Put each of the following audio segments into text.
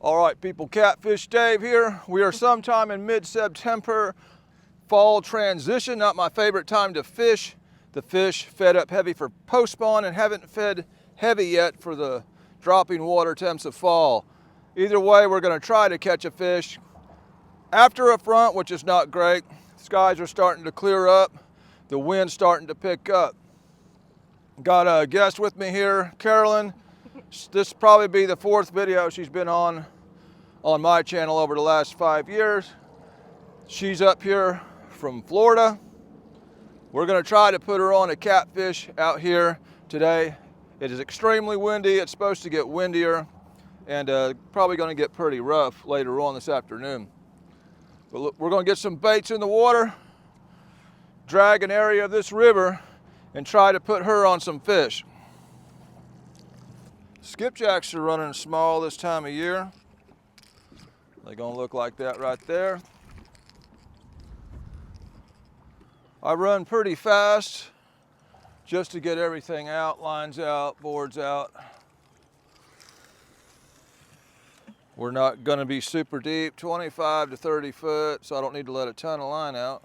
All right, people, Catfish Dave here. We are sometime in mid-September, fall transition, not my favorite time to fish. The fish fed up heavy for post-spawn and haven't fed heavy yet for the dropping water temps of fall. Either way, we're gonna try to catch a fish after a front, which is not great. Skies are starting to clear up. The wind's starting to pick up. Got a guest with me here, Carolyn. This will probably be the fourth video she's been on my channel over the last 5 years. She's up here from Florida. We're gonna try to put her on a catfish out here today. It is extremely windy. It's supposed to get windier and probably gonna get pretty rough later on this afternoon. But look, we're gonna get some baits in the water, drag an area of this river, and try to put her on some fish. Skipjacks are running small this time of year. They're gonna look like that right there. I run pretty fast just to get everything out, lines out, boards out. We're not gonna be super deep, 25 to 30 foot, so I don't need to let a ton of line out.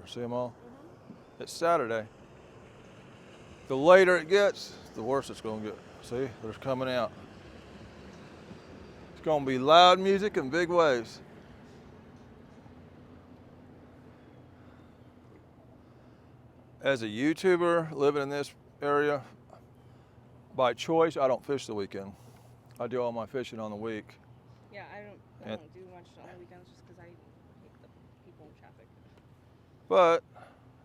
See them all? It's Saturday. The later it gets, the worse it's gonna get. See, they're coming out. It's gonna be loud music and big waves. As a YouTuber living in this area, by choice, I don't fish the weekend. I do all my fishing on the week. Yeah, I don't do much on the weekends just because I hate the people in traffic. But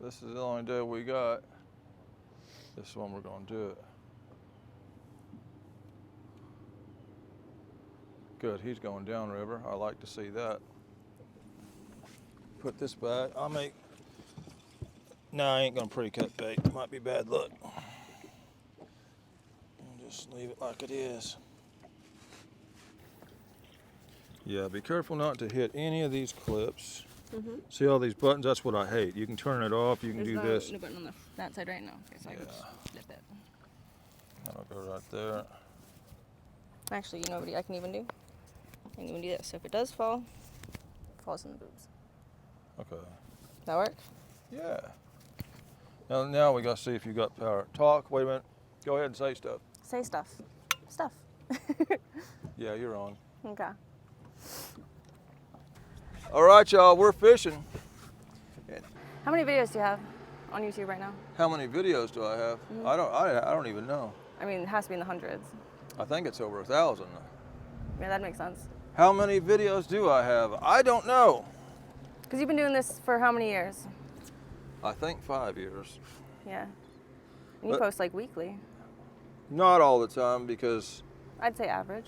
this is the only day we got. This one we're gonna do it. Good, he's going downriver. I like to see that. Put this back. No, I ain't gonna pre-cut bait. It might be bad luck. Just leave it like it is. Yeah, be careful not to hit any of these clips. See all these buttons? That's what I hate. You can turn it off. You can do this. No button on that side right now. Okay, so I can just flip it. That'll go right there. Actually, you know what I can even do? I can even do this. So if it does fall, it falls in the boobs. Okay. That work? Yeah. Now we gotta see if you got power. Talk. Wait a minute. Go ahead and say stuff. Say stuff. Stuff. Yeah, you're on. Okay. All right, y'all. We're fishing. How many videos do you have on YouTube right now? How many videos do I have? I don't even know. I mean, it has to be in the hundreds. I think it's over 1,000. Yeah, that makes sense. How many videos do I have? I don't know. Because you've been doing this for how many years? I think 5 years. Yeah. And you post like weekly. Not all the time, because I'd say average.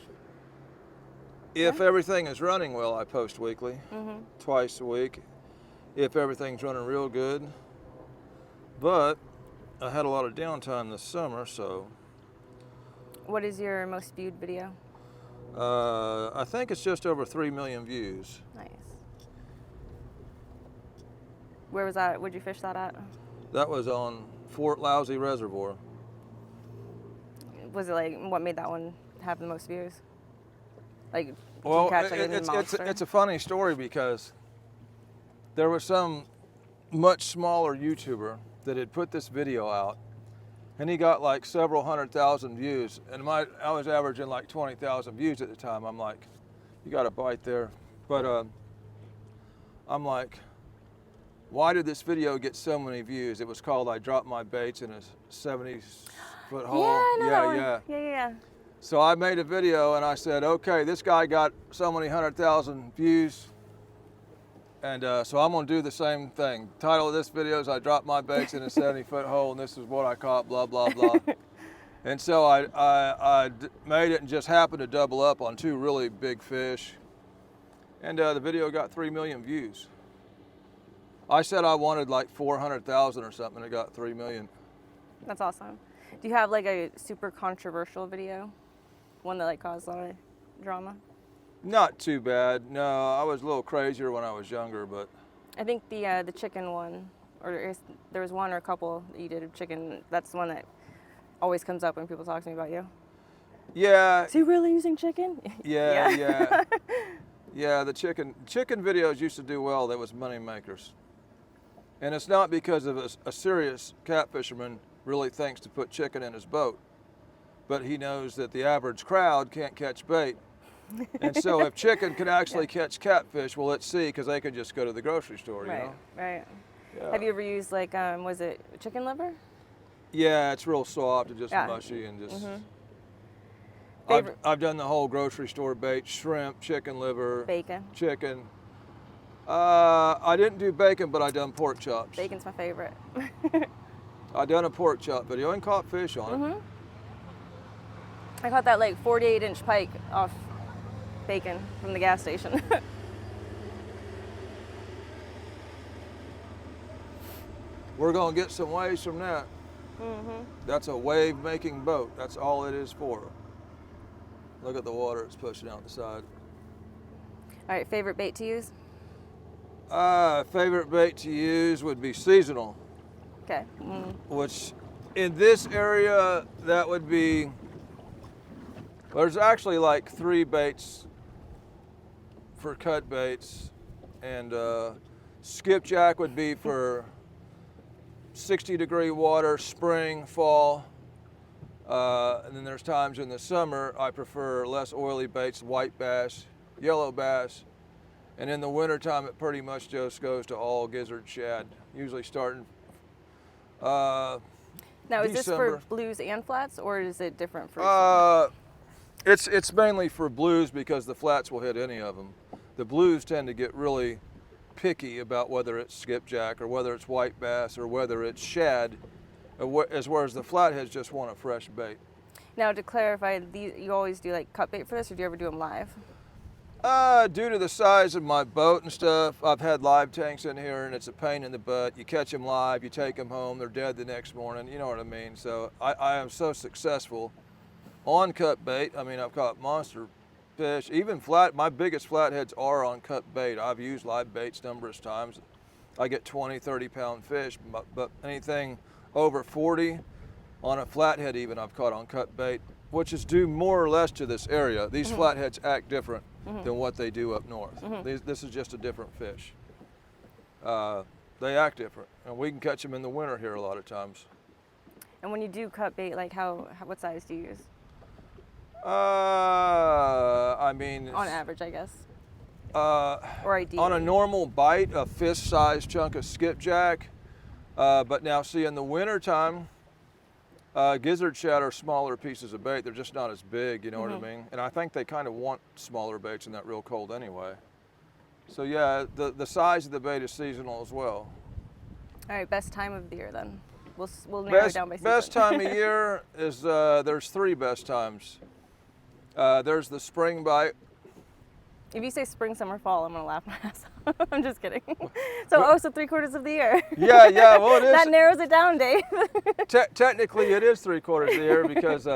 if everything is running well, I post weekly, twice a week. If everything's running real good. But I had a lot of downtime this summer, so. What is your most viewed video? I think it's just over 3 million views. Nice. Where was that? Where'd you fish that at? That was on Fort Lousy Reservoir. Was it like, what made that one have the most views? Like, did Well, you catch like a monster? it's a funny story because there was some much smaller YouTuber that had put this video out, and he got like several 100,000 views, and I was averaging like 20,000 views at the time. I'm like, you got a bite there. But I'm like, why did this video get so many views? It was called I Dropped My Baits in a 70-foot hole. Yeah, I know that one. Yeah. Yeah. So I made a video and I said, okay, this guy got so many 100,000 views, and so I'm gonna do the same thing. Title of this video is I Dropped My Baits in a 70-foot hole, and this is what I caught, blah, blah, blah. And so I made it and just happened to double up on 2 really big fish. And the video got 3 million views. I said I wanted like 400,000 or something, and it got 3 million. That's awesome. Do you have like a super controversial video? One that like caused a lot of drama? Not too bad. No, I was a little crazier when I was younger, but I think the chicken one, there was one or a couple that you did of chicken. That's the one that always comes up when people talk to me about you. yeah, Is he really using chicken? yeah. Yeah, the chicken videos used to do well. That was money makers. And it's not because of a serious catfisherman really thinks to put chicken in his boat, but he knows that the average crowd can't catch bait. And so if chicken can actually catch catfish, well, let's see, because they can just go to the grocery store, you know? Right. Yeah. Have you ever used like, was it chicken liver? Yeah, it's real soft and just Yeah. mushy and just. Favorite- I've done the whole grocery store bait: shrimp, chicken liver, Bacon. chicken. I didn't do bacon, but I done pork chops. Bacon's my favorite. I done a pork chop video and caught fish on it. I caught that like 48-inch pike off bacon from the gas station. We're gonna get some waves from that. That's a wave-making boat. That's all it is for. Look at the water it's pushing out the side. All right, favorite bait to use? Favorite bait to use would be seasonal, Okay. which in this area, that would be, there's actually like 3 baits for cut baits, and skipjack would be for 60-degree water, spring, fall, and then there's times in the summer I prefer less oily baits, white bass, yellow bass, and in the wintertime it pretty much just goes to all gizzard shad, usually starting Now, is this December. for blues and flats, or is it different for? It's mainly for blues because the flats will hit any of them. The blues tend to get really picky about whether it's skipjack or whether it's white bass or whether it's shad, as whereas the flatheads just want a fresh bait. Now, to clarify, you always do like cut bait for this, or do you ever do them live? Due to the size of my boat and stuff, I've had live tanks in here and it's a pain in the butt. You catch them live, you take them home, they're dead the next morning, you know what I mean? So I am so successful on cut bait. I mean, I've caught monster fish, even my biggest flatheads are on cut bait. I've used live baits numerous times. I get 20, 30 pound fish, but anything over 40 on a flathead even I've caught on cut bait, which is due more or less to this area. These flatheads act different than what they do up north. This is just a different fish. They act different, and we can catch them in the winter here a lot of times. And when you do cut bait, like what size do you use? I mean, On average, I guess. Or ideally. on a normal bite, a fist-sized chunk of skipjack. But now, see, in the wintertime, gizzard shad are smaller pieces of bait. They're just not as big, you know what I mean? And I think they kind of want smaller baits in that real cold anyway. So yeah, the size of the bait is seasonal as well. All right, best time of the year then. We'll narrow it down by season. Best time of year is, there's 3 best times. There's the spring bite. If you say spring, summer, fall, I'm gonna laugh my ass off. I'm just kidding. So 3/4 of the year. Yeah, well it is. That narrows it down, Dave. Technically it is 3/4 of the year because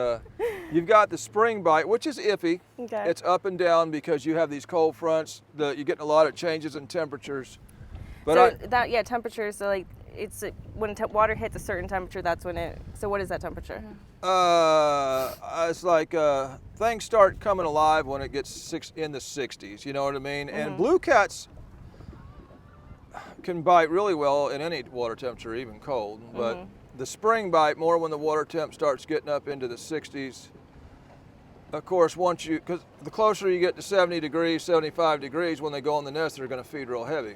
you've got the spring bite, which is iffy. Okay. It's up and down because you have these cold fronts. You're getting a lot of changes in temperatures. But So temperatures. So like it's when water hits a certain temperature, that's when it. So what is that temperature? It's like things start coming alive when it gets in the 60s. You know what I mean? And blue cats can bite really well in any water temperature, even cold. But the spring bite more when the water temp starts getting up into the 60s. Of course, because the closer you get to 70 degrees, 75 degrees, when they go on the nest, they're going to feed real heavy.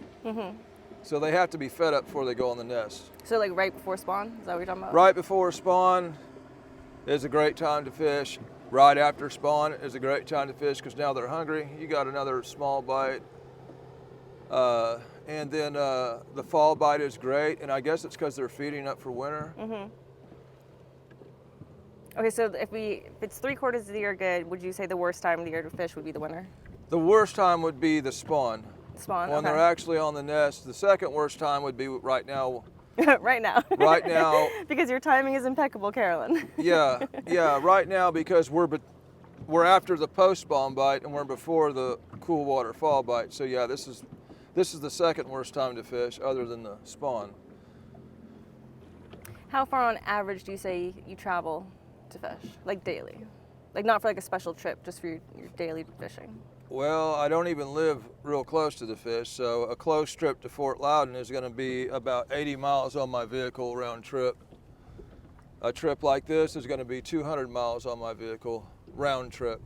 So they have to be fed up before they go on the nest. So like right before spawn? Is that what you're talking about? Right before spawn is a great time to fish. Right after spawn is a great time to fish because now they're hungry. You got another small bite. And then the fall bite is great, and I guess it's because they're feeding up for winter. Okay, so if it's 3/4 of the year good, would you say the worst time of the year to fish would be the winter? The worst time would be the spawn. Spawn, when okay. they're actually on the nest. The second worst time would be right now. Right now. Right now. Because your timing is impeccable, Carolyn. Yeah, right now because we're we're after the post-spawn bite and we're before the cool water fall bite. So yeah, this is the second worst time to fish other than the spawn. How far on average do you say you travel to fish, like daily? Like not for like a special trip, just for your daily fishing. Well, I don't even live real close to the fish, so a close trip to Fort Loudon is going to be about 80 miles on my vehicle round trip. A trip like this is going to be 200 miles on my vehicle round trip.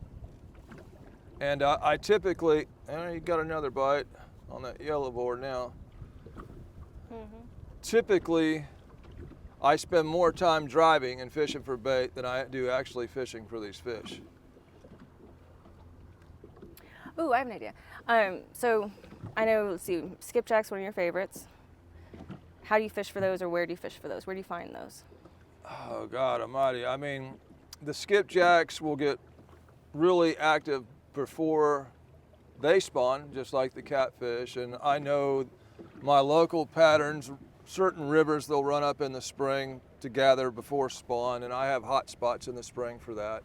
And I typically, you got another bite on that yellow board now. Typically, I spend more time driving and fishing for bait than I do actually fishing for these fish. Ooh, I have an idea. So I know, let's see, skipjack's one of your favorites. How do you fish for those, or where do you fish for those? Where do you find those? Oh God almighty. I mean, the skipjacks will get really active before they spawn, just like the catfish. And I know my local patterns, certain rivers they'll run up in the spring to gather before spawn, and I have hot spots in the spring for that.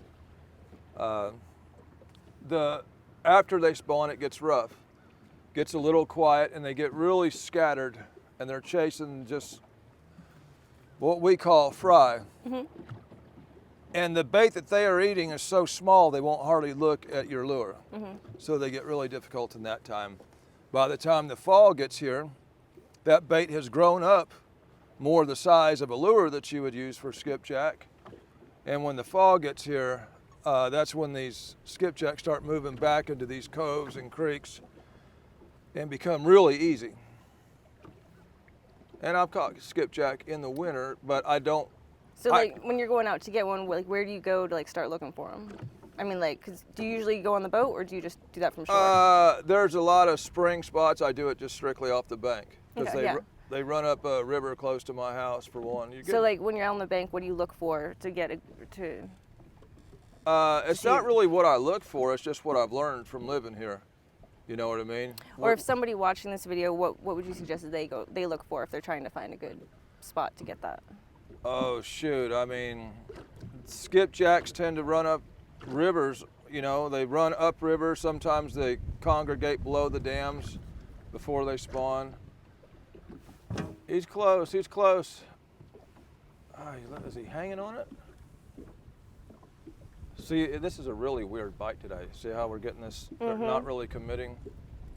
After they spawn, it gets rough, gets a little quiet, and they get really scattered, and they're chasing just what we call fry. And the bait that they are eating is so small they won't hardly look at your lure. So they get really difficult in that time. By the time the fall gets here, that bait has grown up more the size of a lure that you would use for skipjack. And when the fall gets here, that's when these skipjacks start moving back into these coves and creeks and become really easy. And I've caught skipjack in the winter, but I don't. So like when you're going out to get one, like where do you go to like start looking for them? I mean, like, do you usually go on the boat, or do you just do that from shore? There's a lot of spring spots. I do it just strictly off the bank because Okay, they run up a river close to my house for one. So like when you're on the bank, what do you look for to get it's not really what I look for. It's just what I've learned from living here. You know what I mean? Or if somebody watching this video, what would you suggest that they look for if they're trying to find a good spot to get that? Oh shoot! I mean, skipjacks tend to run up rivers. You know, they run up rivers. Sometimes they congregate below the dams before they spawn. He's close. He's close. Oh, is he hanging on it? See, this is a really weird bite today. See how we're getting this, not really committing?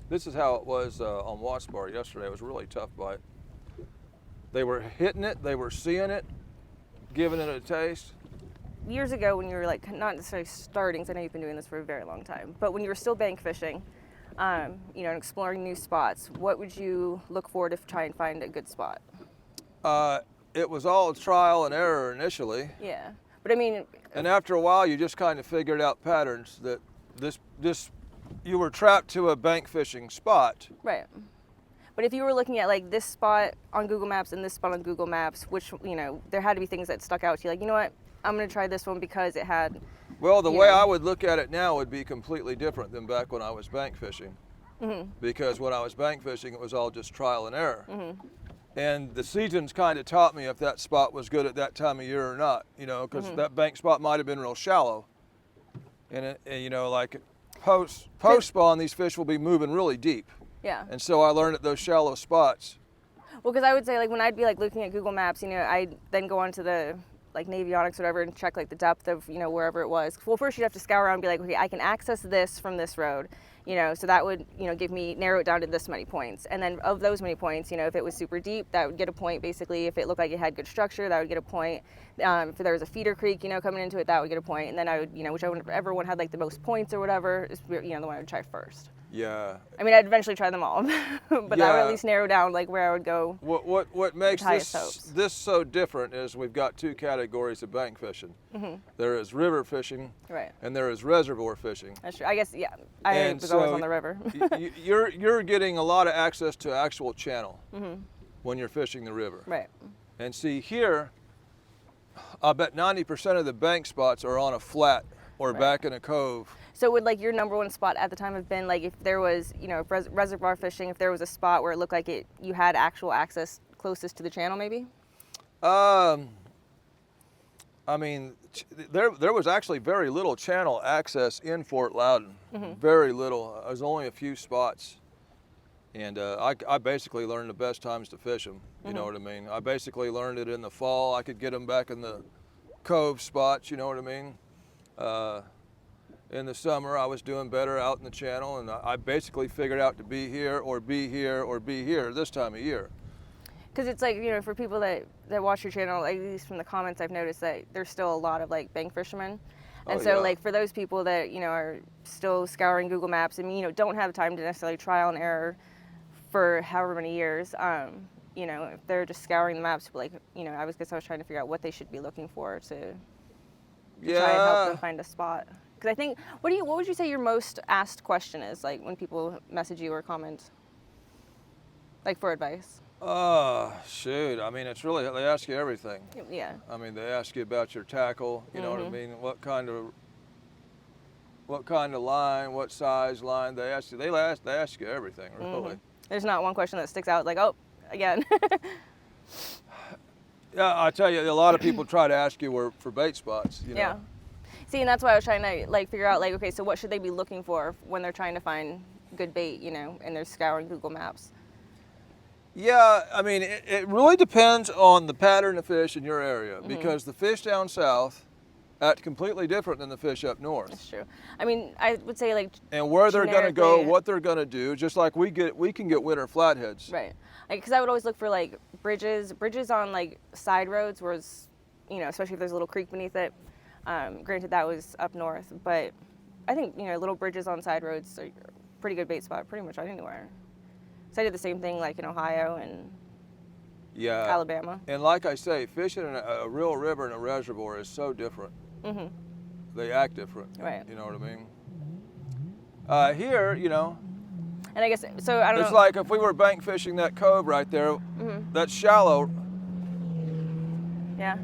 This is how it was on Wasp Bar yesterday. It was a really tough bite. They were hitting it, they were seeing it, giving it a taste. Years ago when you were like, not necessarily starting, 'cause I know you've been doing this for a very long time, but when you were still bank fishing, you know, and exploring new spots, what would you look for to try and find a good spot? It was all trial and error initially. Yeah, but I mean. And after a while, you just kind of figured out patterns that you were trapped to a bank fishing spot. Right. But if you were looking at like this spot on Google Maps and this spot on Google Maps, which, you know, there had to be things that stuck out to you, like, you know what, I'm going to try this one because it had. Well, the way I would look at it now would be completely different than back when I was bank fishing. Because when I was bank fishing, it was all just trial and error. And the seasons kind of taught me if that spot was good at that time of year or not, you know, because that bank spot might have been real shallow. And you know, like post spawn, these fish will be moving really deep. Yeah. And so I learned at those shallow spots. Well, because I would say like when I'd be like looking at Google Maps, you know, I'd then go onto the like Navionics or whatever and check like the depth of, you know, wherever it was. Well, first you'd have to scour around and be like, okay, I can access this from this road. You know, so that would, you know, narrow it down to this many points. And then of those many points, you know, if it was super deep, that would get a point basically. If it looked like it had good structure, that would get a point. If there was a feeder creek, you know, coming into it, that would get a point. And then I would, you know, whichever one had like the most points or whatever, is, you know, the one I would try first. Yeah. I mean, I'd eventually try them all, but that would at least narrow down like where I would go. What makes this so different is we've got two categories of bank fishing. There is river fishing, right, and there is reservoir fishing. That's true. I guess, yeah, I was always on the river. you're getting a lot of access to actual channel when you're fishing the river. Right. And see here, I bet 90% of the bank spots are on a flat or back in a cove. So would like your number one spot at the time have been like if there was, you know, reservoir fishing, if there was a spot where it looked like you had actual access closest to the channel maybe? I mean, there was actually very little channel access in Fort Loudon. Very little. There was only a few spots. And I basically learned the best times to fish them. You know what I mean? I basically learned it in the fall. I could get them back in the cove spots, you know what I mean? In the summer, I was doing better out in the channel, and I basically figured out to be here or be here or be here this time of year. Because it's like, you know, for people that watch your channel, at least from the comments I've noticed that there's still a lot of like bank fishermen. And Oh, so yeah. like for those people that, you know, are still scouring Google Maps and, you know, don't have time to necessarily trial and error for however many years, you know, if they're just scouring the maps, like, you know, I was trying to figure out what they should be looking for to try and help them find a spot. Because I think, what would you say your most asked question is, like when people message you or comment, like for advice? Shoot. I mean, it's really, they ask you everything. Yeah. I mean, they ask you about your tackle, you know what I mean? What kind of line, what size line, they ask you everything, really. There's not one question that sticks out like, oh, again. Yeah, I tell you, a lot of people try to ask you for bait spots, you know. Yeah. See, and that's why I was trying to like figure out like, okay, so what should they be looking for when they're trying to find good bait, you know, and they're scouring Google Maps? Yeah, I mean, it really depends on the pattern of fish in your area, because the fish down south act completely different than the fish up north. That's true. I mean, I would say like, And where they're going to go, generically- what they're going to do, just like we can get winter flatheads. right. Because I would always look for like bridges on like side roads, whereas, you know, especially if there's a little creek beneath it. Granted, that was up north, but I think, you know, little bridges on side roads are a pretty good bait spot pretty much anywhere. So I did the same thing like in Ohio and Yeah. Alabama. And like I say, fishing in a real river and a reservoir is so different. They act different. Right. You know what I mean? Here, you know, And I guess, so I don't it's know. like if we were bank fishing that cove right there, that's shallow, Yeah.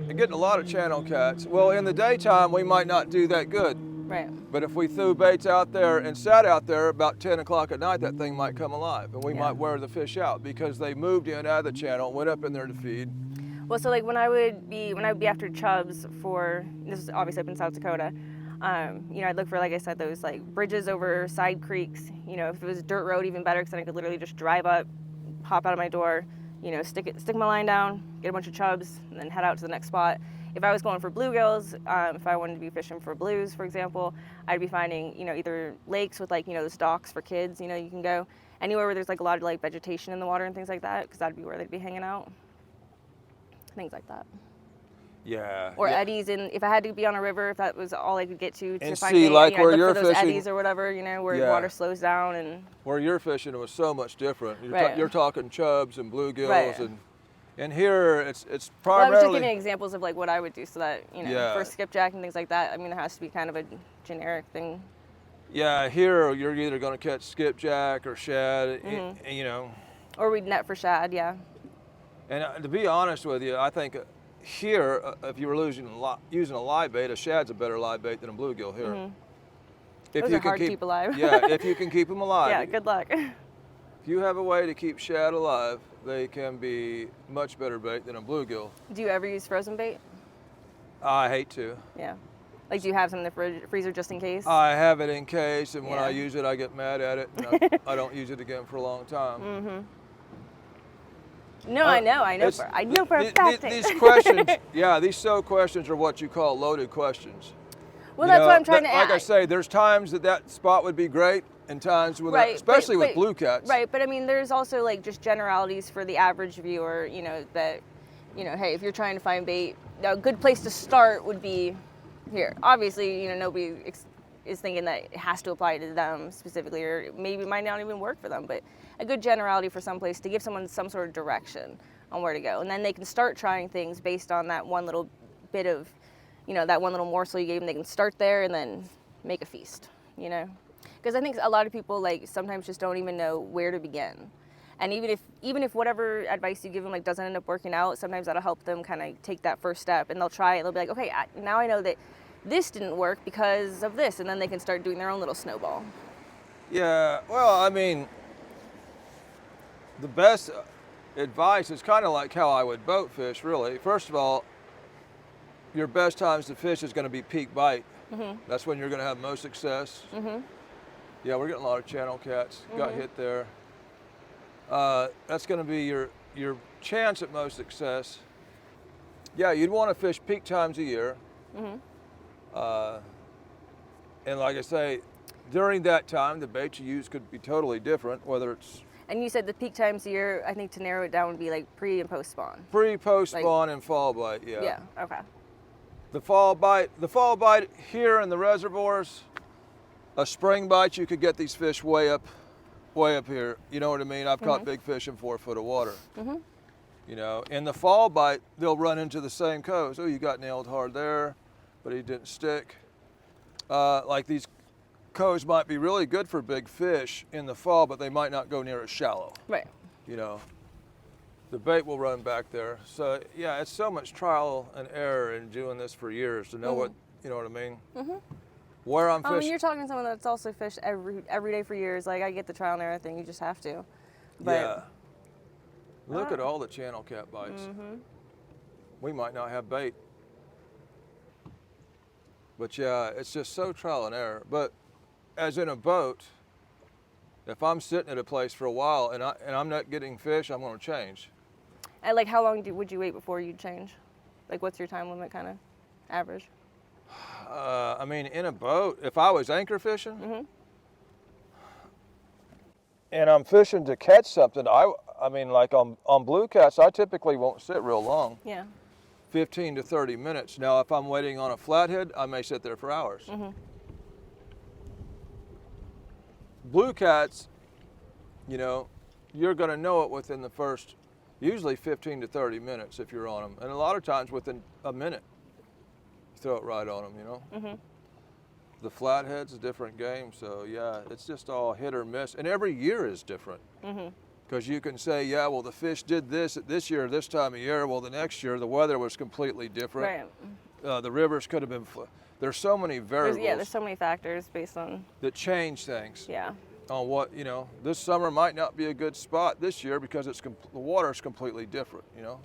and getting a lot of channel cats. Well, in the daytime, we might not do that good. Right. But if we threw baits out there and sat out there about 10 o'clock at night, that thing might come alive, and we might wear the fish out because they moved in out of the channel, went up in there to feed. Well, so like when I would be after chubs for, this is obviously up in South Dakota, you know, I'd look for, like I said, those like bridges over side creeks. You know, if it was a dirt road, even better, because then I could literally just drive up, hop out of my door, you know, stick my line down, get a bunch of chubs, and then head out to the next spot. If I was going for bluegills, if I wanted to be fishing for blues, for example, I'd be finding, you know, either lakes with like, you know, those docks for kids, you know, you can go anywhere where there's like a lot of like vegetation in the water and things like that, because that'd be where they'd be hanging out. Things like that. Yeah. Or yeah. eddies, and if I had to be on a river, if that was all I could get to And find see, bait, like you know, where I'd you're look for those fishing- eddies or whatever, you know, where Yeah. water slows down and. Where you're fishing, it was so much different. Right. You're talking chubs and bluegills, Right. and here it's Well, I was just primarily. giving examples of like what I would do, so that, you know, Yeah. for skipjack and things like that. I mean, there has to be kind of a generic thing. Yeah, here you're either going to catch skipjack or shad, you know. Or we'd net for shad, yeah. And to be honest with you, I think here, if you were using a live bait, a shad's a better live bait than a bluegill here. If Those are hard to keep alive. Yeah, if you can keep them alive. Yeah, good luck. If you have a way to keep shad alive, they can be much better bait than a bluegill. Do you ever use frozen bait? I hate to. Yeah. Like, do you have some in the freezer just in case? I have it in case, and when I Yeah. use it, I get mad at it, and I don't use it again for a long time. No, I know It's- for a fact. These questions, these questions are what you call loaded questions. Well, You that's know, what I'm trying to like I ask. say, there's times that spot would be great, and times with Right, especially with but- blue cats. Right, but I mean, there's also like just generalities for the average viewer, you know, that, you know, hey, if you're trying to find bait, a good place to start would be here. Obviously, you know, nobody is thinking that it has to apply to them specifically, or maybe it might not even work for them, but a good generality for some place to give someone some sort of direction on where to go. And then they can start trying things based on that one little bit of, you know, that one little morsel you gave them. They can start there and then make a feast, you know? Because I think a lot of people like sometimes just don't even know where to begin. And even if whatever advice you give them like doesn't end up working out, sometimes that'll help them kind of take that first step, and they'll try it. They'll be like, okay, now I know that this didn't work because of this, and then they can start doing their own little snowball. Yeah, well, I mean, the best advice is kind of like how I would boat fish, really. First of all, your best times to fish is going to be peak bite. That's when you're going to have most success. Yeah, we're getting a lot of channel cats. Got hit there. That's going to be your chance at most success. Yeah, you'd want to fish peak times a year. And like I say, during that time, the bait you use could be totally different, whether it's And you said the peak times a year, I think to narrow it down would be like pre and post spawn. pre, post spawn, and fall bite. Yeah. Yeah, okay. The fall bite here in the reservoirs, a spring bite, you could get these fish way up here. You know what I mean? I've caught big fish in 4 foot of water. You know, in the fall bite, they'll run into the same coast. Oh, you got nailed hard there, but he didn't stick. Like these coves might be really good for big fish in the fall, but they might not go near as shallow. Right. You know, the bait will run back there. So yeah, it's so much trial and error in doing this for years to know what, you know what I mean? Where I'm Oh, and fishing. you're talking to someone that's also fished every day for years. Like, I get the trial and error thing, you just have to. But Yeah. Look at all the channel cat bites. We might not have bait. But yeah, it's just so trial and error. But as in a boat, if I'm sitting at a place for a while and I'm not getting fish, I'm going to change. And like, how long would you wait before you change? Like, what's your time limit, kind of average? I mean, in a boat, if I was anchor fishing and I'm fishing to catch something, I mean, like on blue cats, I typically won't sit real long. Yeah. 15 to 30 minutes. Now, if I'm waiting on a flathead, I may sit there for hours. Blue cats, you know, you're going to know it within the first, usually 15 to 30 minutes if you're on them. And a lot of times within a minute, you throw it right on them, you know. The flathead's a different game, so yeah, it's just all hit or miss. And every year is different. Because you can say, yeah, well, the fish did this year, this time of year. Well, the next year, the weather was completely different. Right. The rivers could have been, there's so many variables There's so many factors based on. that change things. Yeah. On what, you know, this summer might not be a good spot this year because the water's completely different, you know.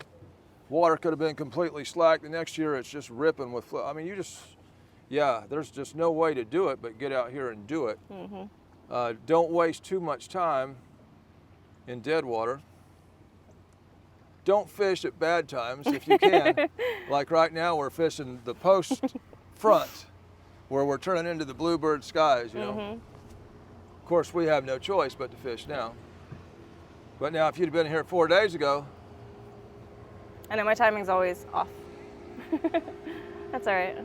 Water could have been completely slack. The next year it's just ripping with, I mean, yeah, there's just no way to do it but get out here and do it. Don't waste too much time in dead water. Don't fish at bad times if you can. Like right now we're fishing the post front where we're turning into the bluebird skies, you know. Of course, we have no choice but to fish now. But now if you'd have been here 4 days ago. I know my timing's always off. That's all right.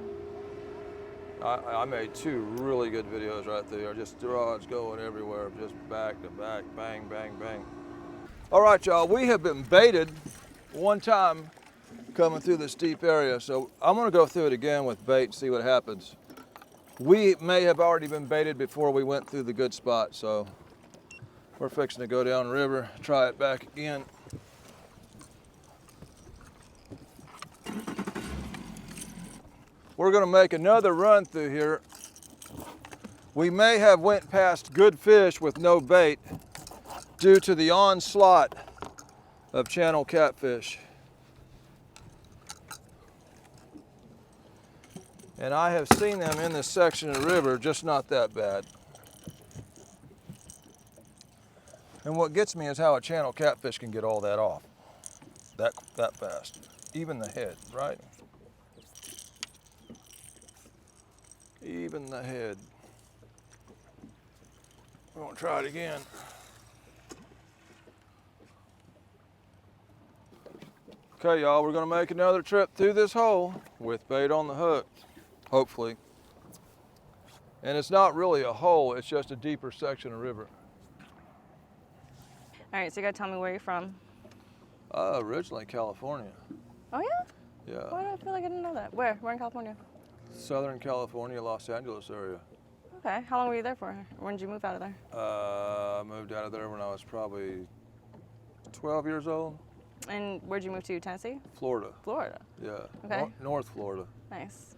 I made 2 really good videos right there. Just rods going everywhere, just back to back, bang, bang, bang. All right, y'all, we have been baited one time coming through this deep area. So I'm gonna go through it again with bait and see what happens. We may have already been baited before we went through the good spot. So we're fixing to go down river, try it back again. We're gonna make another run through here. We may have went past good fish with no bait due to the onslaught of channel catfish. And I have seen them in this section of the river, just not that bad. And what gets me is how a channel catfish can get all that off that fast. Even the head, right? Even the head. We're gonna try it again. Okay, y'all, we're gonna make another trip through this hole with bait on the hook, hopefully. And it's not really a hole, it's just a deeper section of river. All right, so you gotta tell me where you're from. Originally California. Oh yeah? Yeah. Why do I feel like I didn't know that? Where? Where in California? Southern California, Los Angeles area. Okay. How long were you there for? When did you move out of there? I moved out of there when I was probably 12 years old. And where'd you move to? Tennessee? Florida. Florida. Yeah. Okay. North Florida. Nice.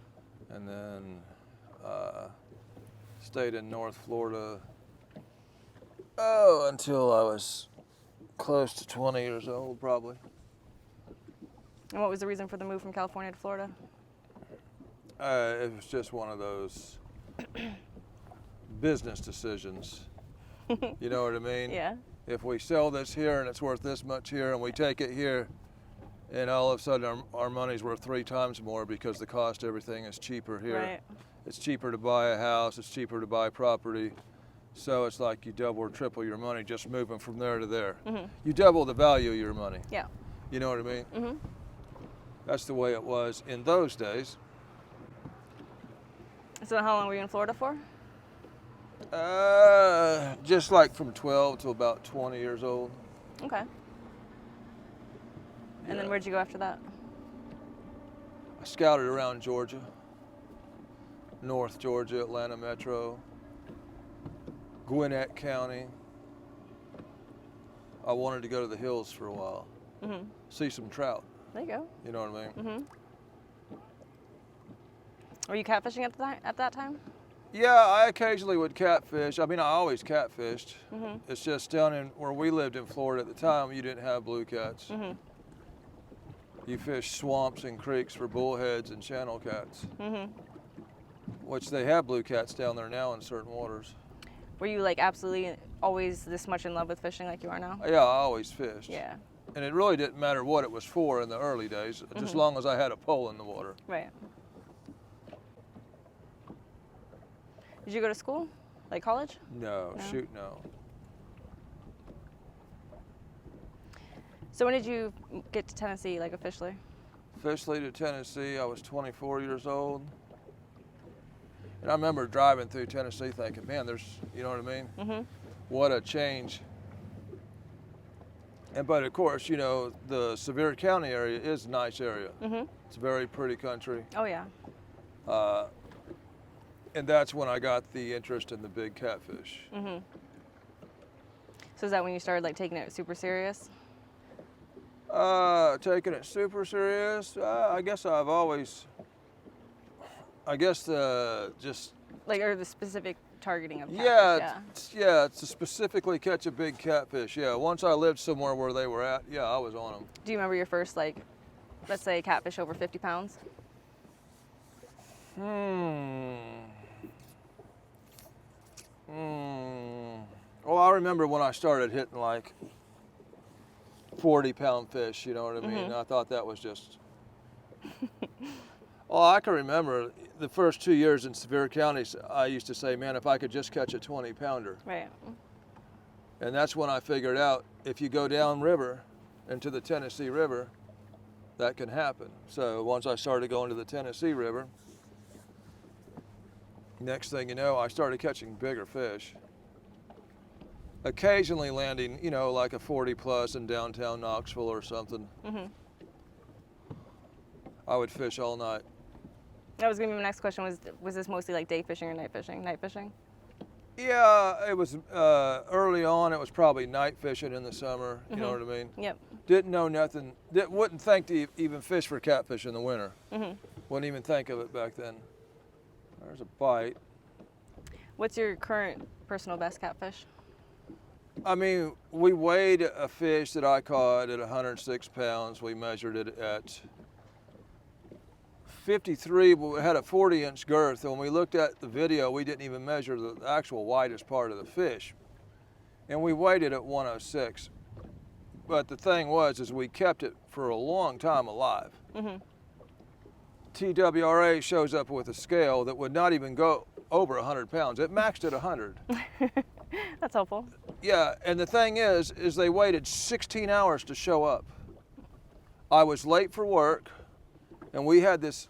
And then stayed in North Florida until I was close to 20 years old, probably. And what was the reason for the move from California to Florida? It was just one of those business decisions. You know what I mean? Yeah. If we sell this here and it's worth this much here, and we take it here, and all of a sudden our money's worth 3 times more because the cost of everything is cheaper here. Right. It's cheaper to buy a house, it's cheaper to buy property. So it's like you double or triple your money just moving from there to there. Mm-hmm. You double the value of your money. Yeah. You know what I mean? Mm-hmm. That's the way it was in those days. So how long were you in Florida for? Just like from 12 to about 20 years old. Okay. And then where'd you go after that? I scouted around Georgia, North Georgia, Atlanta Metro, Gwinnett County. I wanted to go to the hills for a while, see some trout. There you go. You know what I mean? Mm-hmm. Were you catfishing at that time? Yeah, I occasionally would catfish. I mean, I always catfished. Mm-hmm. It's just down in where we lived in Florida at the time, you didn't have blue cats. Mm-hmm. You fished swamps and creeks for bullheads and channel cats, Mm-hmm. which they have blue cats down there now in certain waters. Were you like absolutely always this much in love with fishing like you are now? Yeah, I always fished. Yeah. And it really didn't matter what it was for in the early days, just as long as I had a pole in the water. Right. Did you go to school? Like college? No, No? shoot, no. So when did you get to Tennessee, like officially? Officially to Tennessee, I was 24 years old. And I remember driving through Tennessee thinking, man, there's, you know what I mean? Mm-hmm. What a change. But of course, you know, the Sevier County area is a nice area. Mm-hmm. It's a very pretty country. Oh yeah. And that's when I got the interest in the big catfish. Mm-hmm. So is that when you started like taking it super serious? Taking it super serious, I guess I've always, just, Like, or the specific targeting of catfish? yeah, to specifically catch a big catfish. Yeah, once I lived somewhere where they were at, yeah, I was on them. Do you remember your first, like, let's say catfish over 50 pounds? Well, I remember when I started hitting like 40-pound fish, you know what I mean? I thought that was just, well, I can remember the first 2 years in Sevier County, I used to say, man, if I could just catch a 20-pounder. Right. And that's when I figured out if you go downriver into the Tennessee River, that can happen. So once I started going to the Tennessee River, next thing you know, I started catching bigger fish. Occasionally landing, you know, like a 40 plus in downtown Knoxville or something. Mm-hmm. I would fish all night. That was gonna be my next question. Was this mostly like day fishing or night fishing? Night fishing. Yeah, it was early on. It was probably night fishing in the summer. You know what I mean? Yep. Didn't know nothing. Wouldn't think to even fish for catfish in the winter. Mm-hmm. Wouldn't even think of it back then. There's a bite. What's your current personal best catfish? I mean, we weighed a fish that I caught at 106 pounds. We measured it at 53, but we had a 40-inch girth. And when we looked at the video, we didn't even measure the actual widest part of the fish. And we weighed it at 106. But the thing was, is we kept it for a long time alive. Mm-hmm. TWRA shows up with a scale that would not even go over 100 pounds. It maxed at 100. That's helpful. Yeah, and the thing is they waited 16 hours to show up. I was late for work, and we had this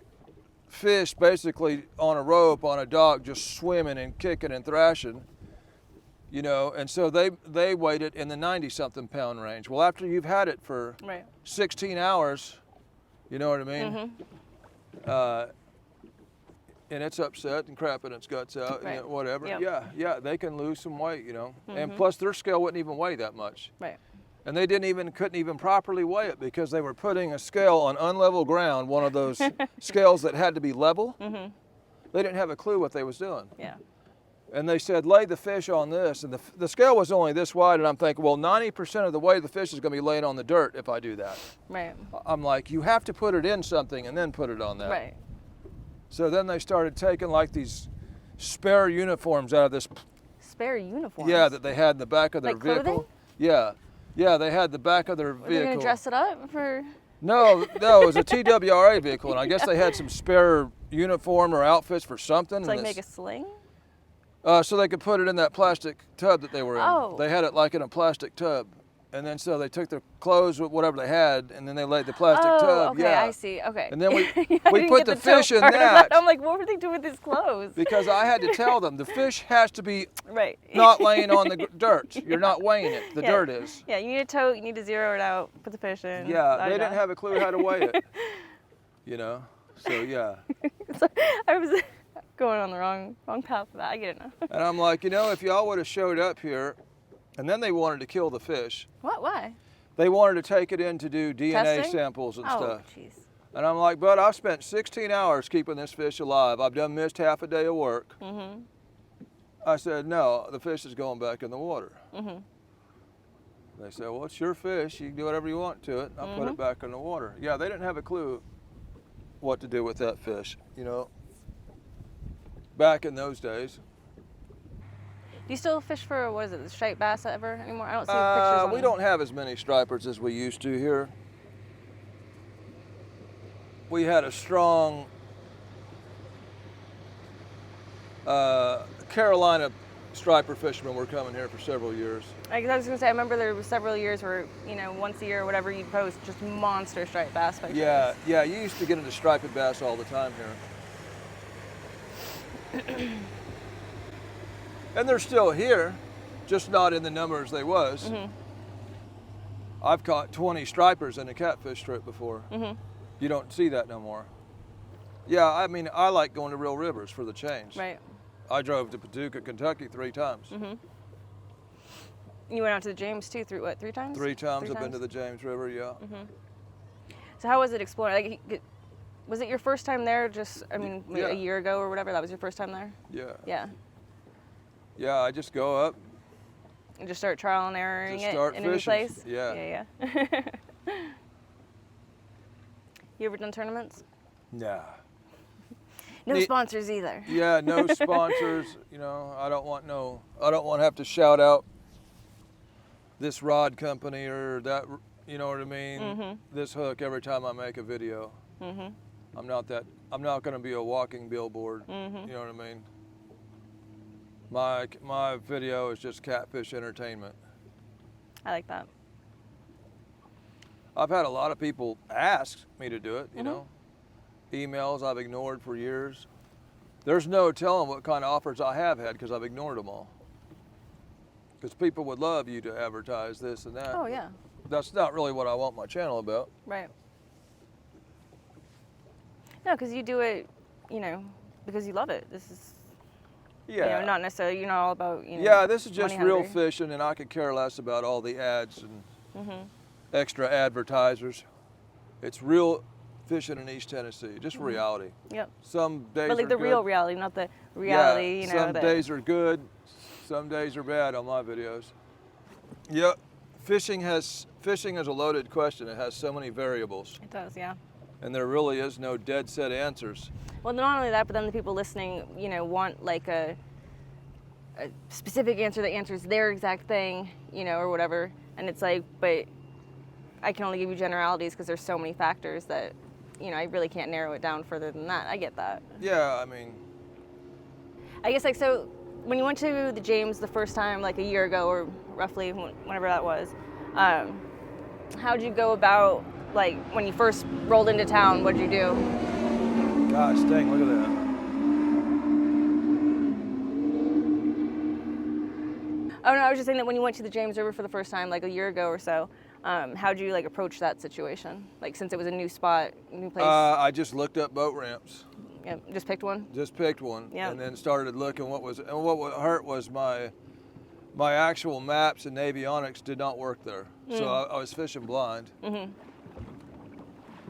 fish basically on a rope on a dock just swimming and kicking and thrashing, you know, and so they waited in the 90-something pound range. Well, after you've had it for 16 hours, you know what I mean? Mm-hmm. And it's upset and crapping its guts out, you know, whatever. Yep. Yeah, they can lose some weight, you know. Mm-hmm. And plus their scale wouldn't even weigh that much. Right. And they couldn't even properly weigh it because they were putting a scale on unlevel ground, one of those scales that had to be level. Mm-hmm. They didn't have a clue what they was doing. Yeah. And they said, lay the fish on this. And the scale was only this wide. And I'm thinking, well, 90% of the weight of the fish is going to be laying on the dirt if I do that. Right. I'm like, you have to put it in something and then put it on that. Right. So then they started taking like these spare uniforms out of this. Spare uniforms? Yeah, that they had in the back of their like vehicle. Clothing? Yeah, yeah, they had the back of their Were vehicle. they gonna dress it up for? No, it was a TWRA vehicle, and I guess they had some spare uniform or outfits for something. To like make a sling? So they could put it in that plastic tub that they were in. Oh. They had it like in a plastic tub. And then so they took their clothes, whatever they had, and then they laid the plastic tub. Okay, yeah. I see. Okay. And then we we put the fish in that. I'm like, what were they doing with his clothes? Because I had to tell them the fish has to be right. not laying on the dirt. You're not weighing it. The Yeah. dirt is. Yeah, you need a tote. You need to zero it out. Put the fish in. Yeah, they didn't have a clue how to weigh it. You know. So yeah. So I was going on the wrong path for that. I get it now. And I'm like, if y'all would have showed up here, and then they wanted to kill the fish. What? Why? They wanted to take it in to do DNA Testing? samples and stuff. Oh, jeez. And I'm like, but I've spent 16 hours keeping this fish alive. I've missed half a day of work. Mm-hmm. I said, no, the fish is going back in the water. Mm-hmm. They said, well, it's your fish. You can do whatever you want to it. I'll put it back in the water. Yeah, they didn't have a clue what to do with that fish, back in those days. Do you still fish for, what is it, the striped bass ever anymore? I don't see pictures on We don't have as many stripers as we used to here. We had a strong Carolina striper fishermen were coming here for several years. I was going to say, I remember there were several years where, once a year or whatever, you'd post just monster striped bass pictures. Yeah, you used to get into striped bass all the time here. And they're still here, just not in the numbers they was. Mm-hmm. I've caught 20 stripers in a catfish strip before. Mm-hmm. You don't see that no more. Yeah, I mean, I like going to real rivers for the change. Right. I drove to Paducah, Kentucky 3 times. Mm-hmm. You went out to the James too, 3 times? 3 times I've been to the James River, yeah. Mm-hmm. So how was it exploring? Was it your first time there maybe Yeah. a year ago or whatever? That was your first time there? Yeah. Yeah. Yeah, I just go up. And just start trial and erroring Just it start in a new fishing. place? Yeah. Yeah. You ever done tournaments? Nah. No sponsors either. Yeah, no sponsors. I don't want to have to shout out this rod company or that. You know what I mean? Mm-hmm. This hook every time I make a video. Mm-hmm. I'm not going to be a walking billboard. Mm-hmm. You know what I mean? My video is just catfish entertainment. I like that. I've had a lot of people ask me to do it. Mm-hmm. Emails I've ignored for years. There's no telling what kind of offers I have had because I've ignored them all. Because people would love you to advertise this and that. Oh, yeah. That's not really what I want my channel about. Right. No, because you do it, because you love it. This is, Yeah. not necessarily, you're not all about, Yeah, this is just money real hungry. fishing, and I could care less about all the ads and Mm-hmm. extra advertisers. It's real fishing in East Tennessee, just reality. Yep. Some days But like are the good. real reality, not the reality, Yeah, some that. days are good, some days are bad on my videos. Yep, fishing is a loaded question. It has so many variables, It does, yeah. and there really is no dead set answers. Well, not only that, but then the people listening, want like a specific answer that answers their exact thing, or whatever. And it's like, but I can only give you generalities because there's so many factors that, I really can't narrow it down further than that. I get that. Yeah, I mean, I guess so when you went to the James the first time, like a year ago or roughly whenever that was, how'd you go about, like when you first rolled into town, what'd you do? gosh dang, look at that. Oh no, I was just saying that when you went to the James River for the first time, like a year ago or so, how'd you approach that situation? Like since it was a new spot, new place. I just looked up boat ramps. Yep, just picked one. Just picked one, Yep. and then started looking. What hurt was my actual maps and avionics did not work there, so I was fishing blind. Mm-hmm.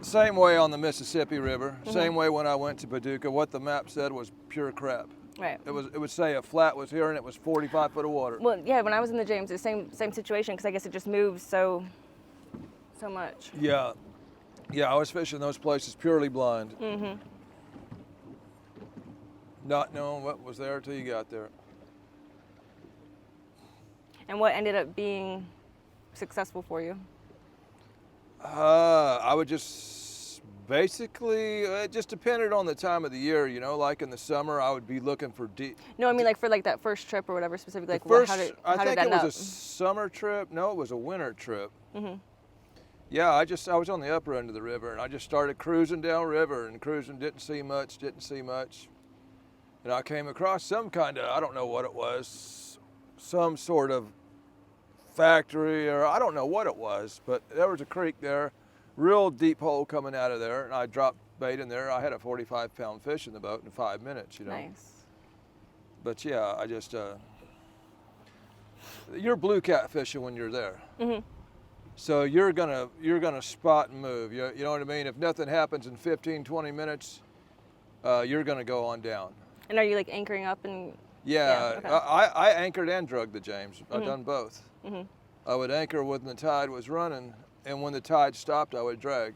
Same way on the Mississippi River. Same way when I went to Paducah. What the map said was pure crap. Right. It would say a flat was here and it was 45 foot of water. Well, yeah. When I was in the James, the same situation because I guess it just moves so much. Yeah, I was fishing those places purely blind. Mm-hmm. not knowing what was there till you got there. And what ended up being successful for you? I would just basically, it just depended on the time of the year, you know, like in the summer, I would be looking for deep. No, I mean like for like that first trip or whatever specifically. Like First, how did I think that it was end a up? summer trip. No, it was a winter trip. Mhm. Yeah, I was on the upper end of the river, and I just started cruising downriver and cruising, didn't see much. And I came across some kind of, I don't know what it was, some sort of factory, or I don't know what it was, but there was a creek there, real deep hole coming out of there, and I dropped bait in there. I had a 45-pound fish in the boat in 5 minutes, you know. Nice. But yeah, I just, you're blue cat fishing when you're there. Mhm. So you're gonna spot and move. You know what I mean? If nothing happens in 15, 20 minutes, you're gonna go on down. And are you like anchoring up and? Yeah, okay. I anchored and drugged the James. I've Mhm. done both. Mhm. I would anchor when the tide was running, and when the tide stopped, I would drag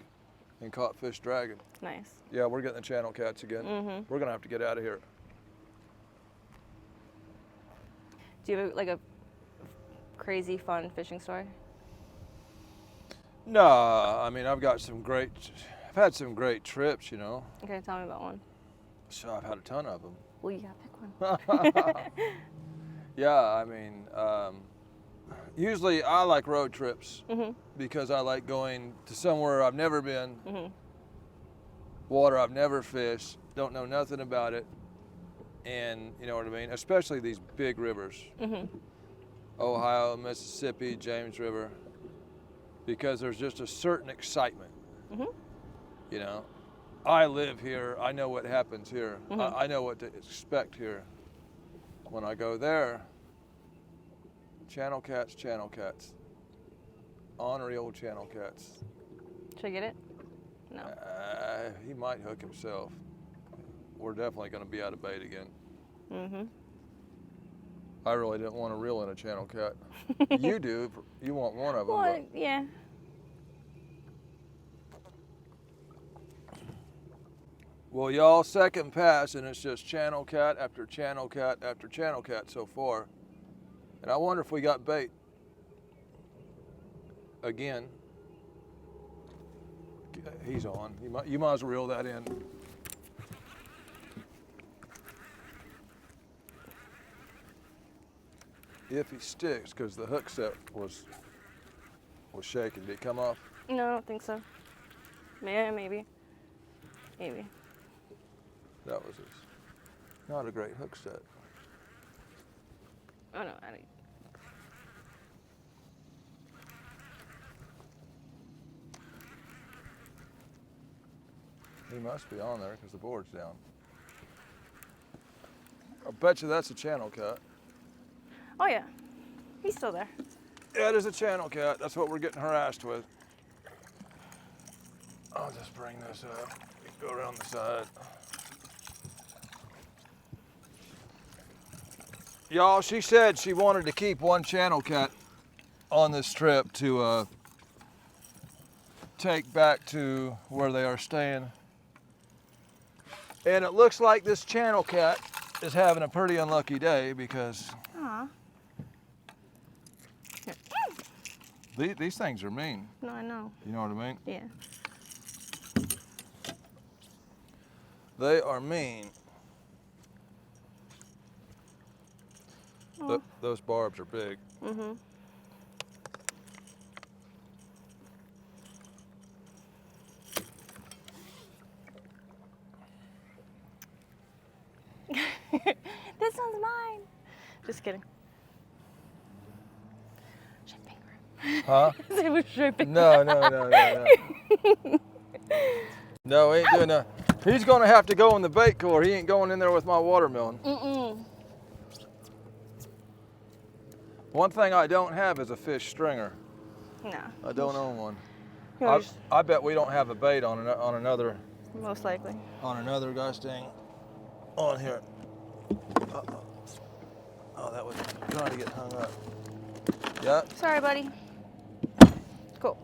and caught fish dragging. Nice. Yeah, we're getting the channel cats again. Mhm. We're gonna have to get out of here. Do you have like a crazy fun fishing story? No, I mean, I've had some great trips, you know. Okay, tell me about one. So I've had a ton of them. Well, you gotta pick one. Yeah, I mean, usually I like road trips Mhm. because I like going to somewhere I've never been, Mhm. water I've never fished, don't know nothing about it, and you know what I mean? Especially these big rivers, Mhm. Ohio, Mississippi, James River, because there's just a certain excitement, Mhm. you know? I live here, I know what happens here, Mhm. I know what to expect here. When I go there, channel cats, unreal channel cats. Should I get it? No. He might hook himself. We're definitely going to be out of bait again. Mhm. I really didn't want to reel in a channel cat. You do. You want one of them. Well, yeah. Well, y'all, second pass, and it's just channel cat after channel cat after channel cat so far. And I wonder if we got bait again. He's on. You might as well reel that in. If he sticks, because the hook set was shaking. Did it come off? No, I don't think so. Maybe. Maybe. That was not a great hook set. Oh no, I don't. He must be on there because the board's down. I bet you that's a channel cat. Oh yeah, he's still there. Yeah, it is a channel cat. That's what we're getting harassed with. I'll just bring this up. Go around the side. Y'all, she said she wanted to keep one channel cat on this trip to take back to where they are staying. And it looks like this channel cat is having a pretty unlucky day because Aw. these things are mean. No, I know. You know what I mean? Yeah. They are mean. Those barbs are big. Mhm. This one's mine. Just kidding. Shipping. Huh? It was shipping. No. No, he ain't doing that. He's gonna have to go in the bait cooler. He ain't going in there with my watermelon. Mm-mm. One thing I don't have is a fish stringer. No. I don't own one. You know, just- I bet we don't have a bait on another most likely. guy's thing on here. Uh-oh. Oh, that was trying to get hung up. Yeah. Sorry, buddy. Cool.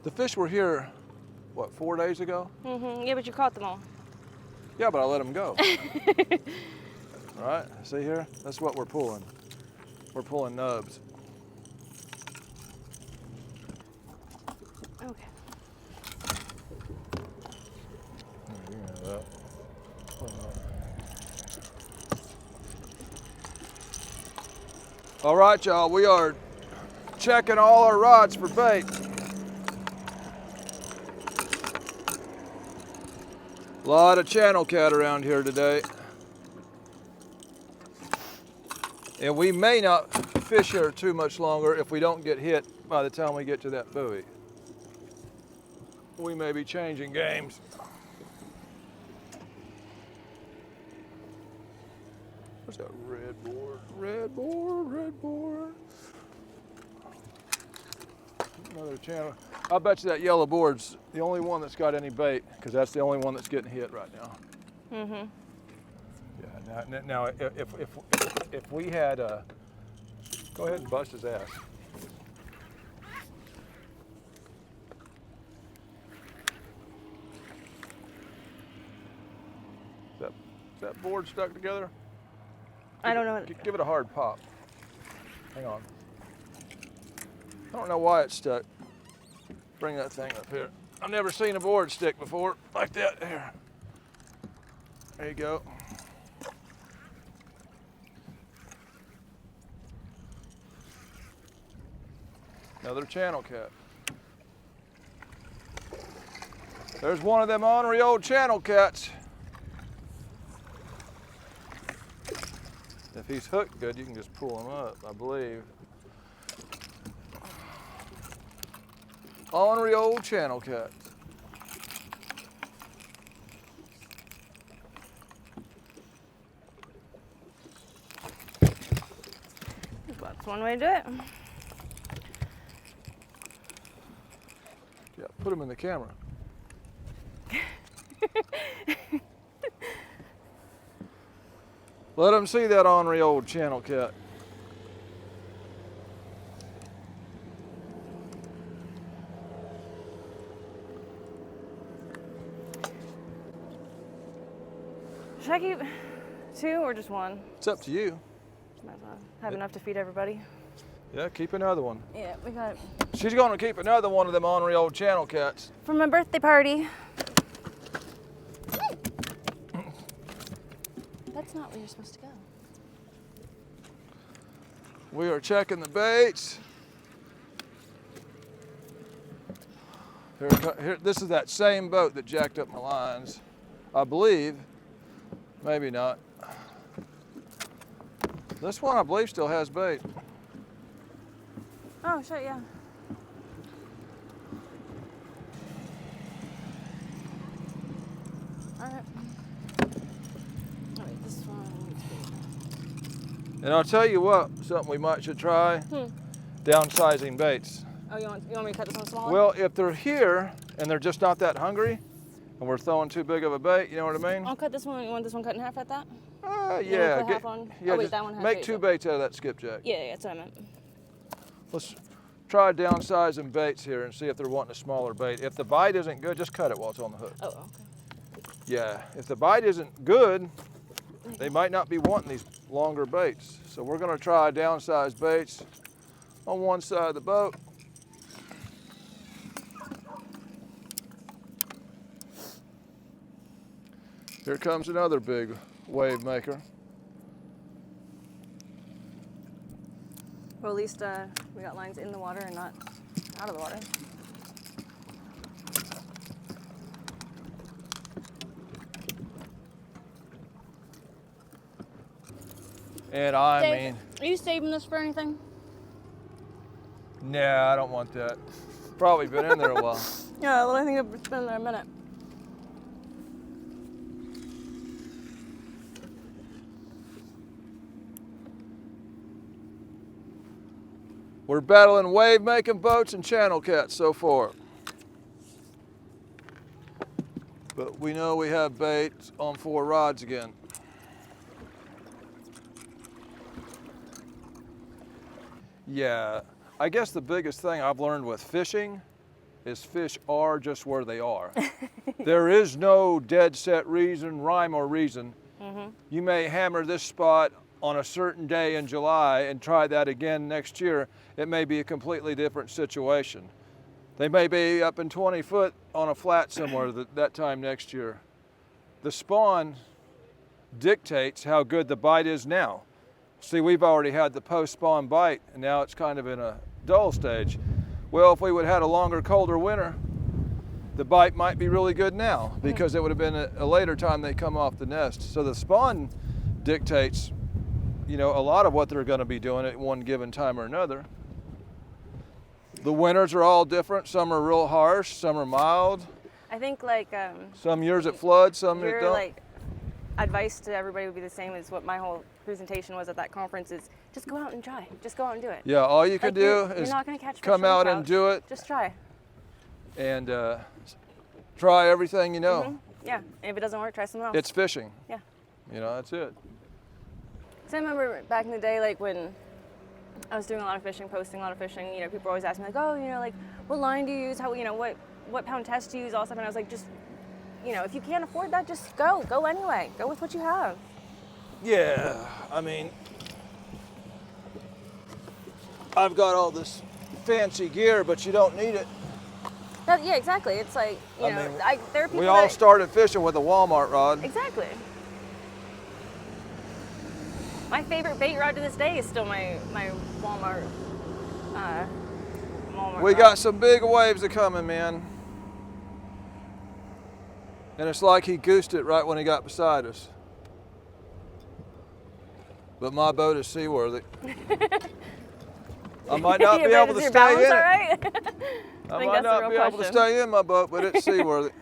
The fish were here, what, 4 days ago? Mhm. Yeah, but you caught them all. Yeah, but I let them go. All right, see here? That's what we're pulling. We're pulling nubs. Okay. You can have that. All right, y'all, we are checking all our rods for bait. A lot of channel cat around here today. And we may not fish here too much longer if we don't get hit by the time we get to that buoy. We may be changing games. Where's that red board? Red board, red board. Another channel. I bet you that yellow board's the only one that's got any bait, because that's the only one that's getting hit right now. Mm-hmm. Yeah. Now, if we had go ahead and bust his ass. Is that board stuck together? I don't know. Give it a hard pop. Hang on. I don't know why it's stuck. Bring that thing up here. I've never seen a board stick before like that. There you go. Another channel cat. There's one of them ornery old channel cats. If he's hooked good, you can just pull him up, I believe. Ornery old channel cat. That's one way to do it. Yeah, put him in the camera. Let him see that ornery old channel cat. Should I keep 2 or just 1? It's up to you. Might as well have enough to feed everybody. Yeah, keep another one. Yeah, we got it. She's gonna keep another one of them ornery old channel cats. For my birthday party. That's not where you're supposed to go. We are checking the baits. Here, this is that same boat that jacked up my lines, I believe. Maybe not. This one, I believe, still has bait. Oh, shit, yeah. All right. Oh, wait, this one needs bait. And I'll tell you what, something we might should try, downsizing baits. Oh, you want me to cut this one smaller? Well, if they're here and they're just not that hungry, and we're throwing too big of a bait, you know what I mean? I'll cut this one. You want this one cut in half at that? Yeah. Put half on? Yeah, Oh, wait, just that one has make bait, 2 though. baits out of that skipjack. Yeah, that's what I meant. Let's try downsizing baits here and see if they're wanting a smaller bait. If the bite isn't good, just cut it while it's on the hook. Oh, okay. Yeah, if the bite isn't good, they might not be wanting these longer baits. So we're gonna try downsized baits on one side of the boat. Here comes another big wave maker. Well, at least we got lines in the water and not out of the water. And I Dave, mean, are you saving this for anything? nah, I don't want that. Probably been in there a while. Yeah, well, I think it's been there a minute. We're battling wave-making boats and channel cats so far. But we know we have bait on 4 rods again. Yeah, I guess the biggest thing I've learned with fishing is fish are just where they are. There is no dead set reason, rhyme or reason. You may hammer this spot on a certain day in July and try that again next year. It may be a completely different situation. They may be up in 20 foot on a flat somewhere that time next year. The spawn dictates how good the bite is now. See, we've already had the post-spawn bite, and now it's kind of in a dull stage. Well, if we would have had a longer, colder winter, the bite might be really good now, because it would have been a later time they come off the nest. So the spawn dictates, you know, a lot of what they're going to be doing at one given time or another. The winters are all different. Some are real harsh, some are mild. I think like some years it floods, some it your don't. like advice to everybody would be the same as what my whole presentation was at that conference: is just go out and try. Just go out and do it. Yeah, all you can Like, do you're is not gonna catch fish come on the out and couch. do it Just try. and try everything you know. Yeah, and if it doesn't work, try something else. It's fishing. Yeah. You know, that's it. So I remember back in the day, like when I was doing a lot of fishing, posting a lot of fishing, you know, people always ask me like, oh, you know, like what line do you use? How, you know, what pound test do you use? All stuff. And I was like, just, you know, if you can't afford that, just go anyway. Go with what you have. Yeah, I mean, I've got all this fancy gear, but you don't need it. Yeah, exactly. It's like, you know, there are people we all that, started fishing with a Walmart rod. Exactly. My favorite bait rod to this day is still my Walmart. We got some big waves a coming, man. And it's like he goosed it right when he got beside us. But my boat is seaworthy. I might not be able to stay in it. All right? I might not be able to stay in my boat, but it's seaworthy.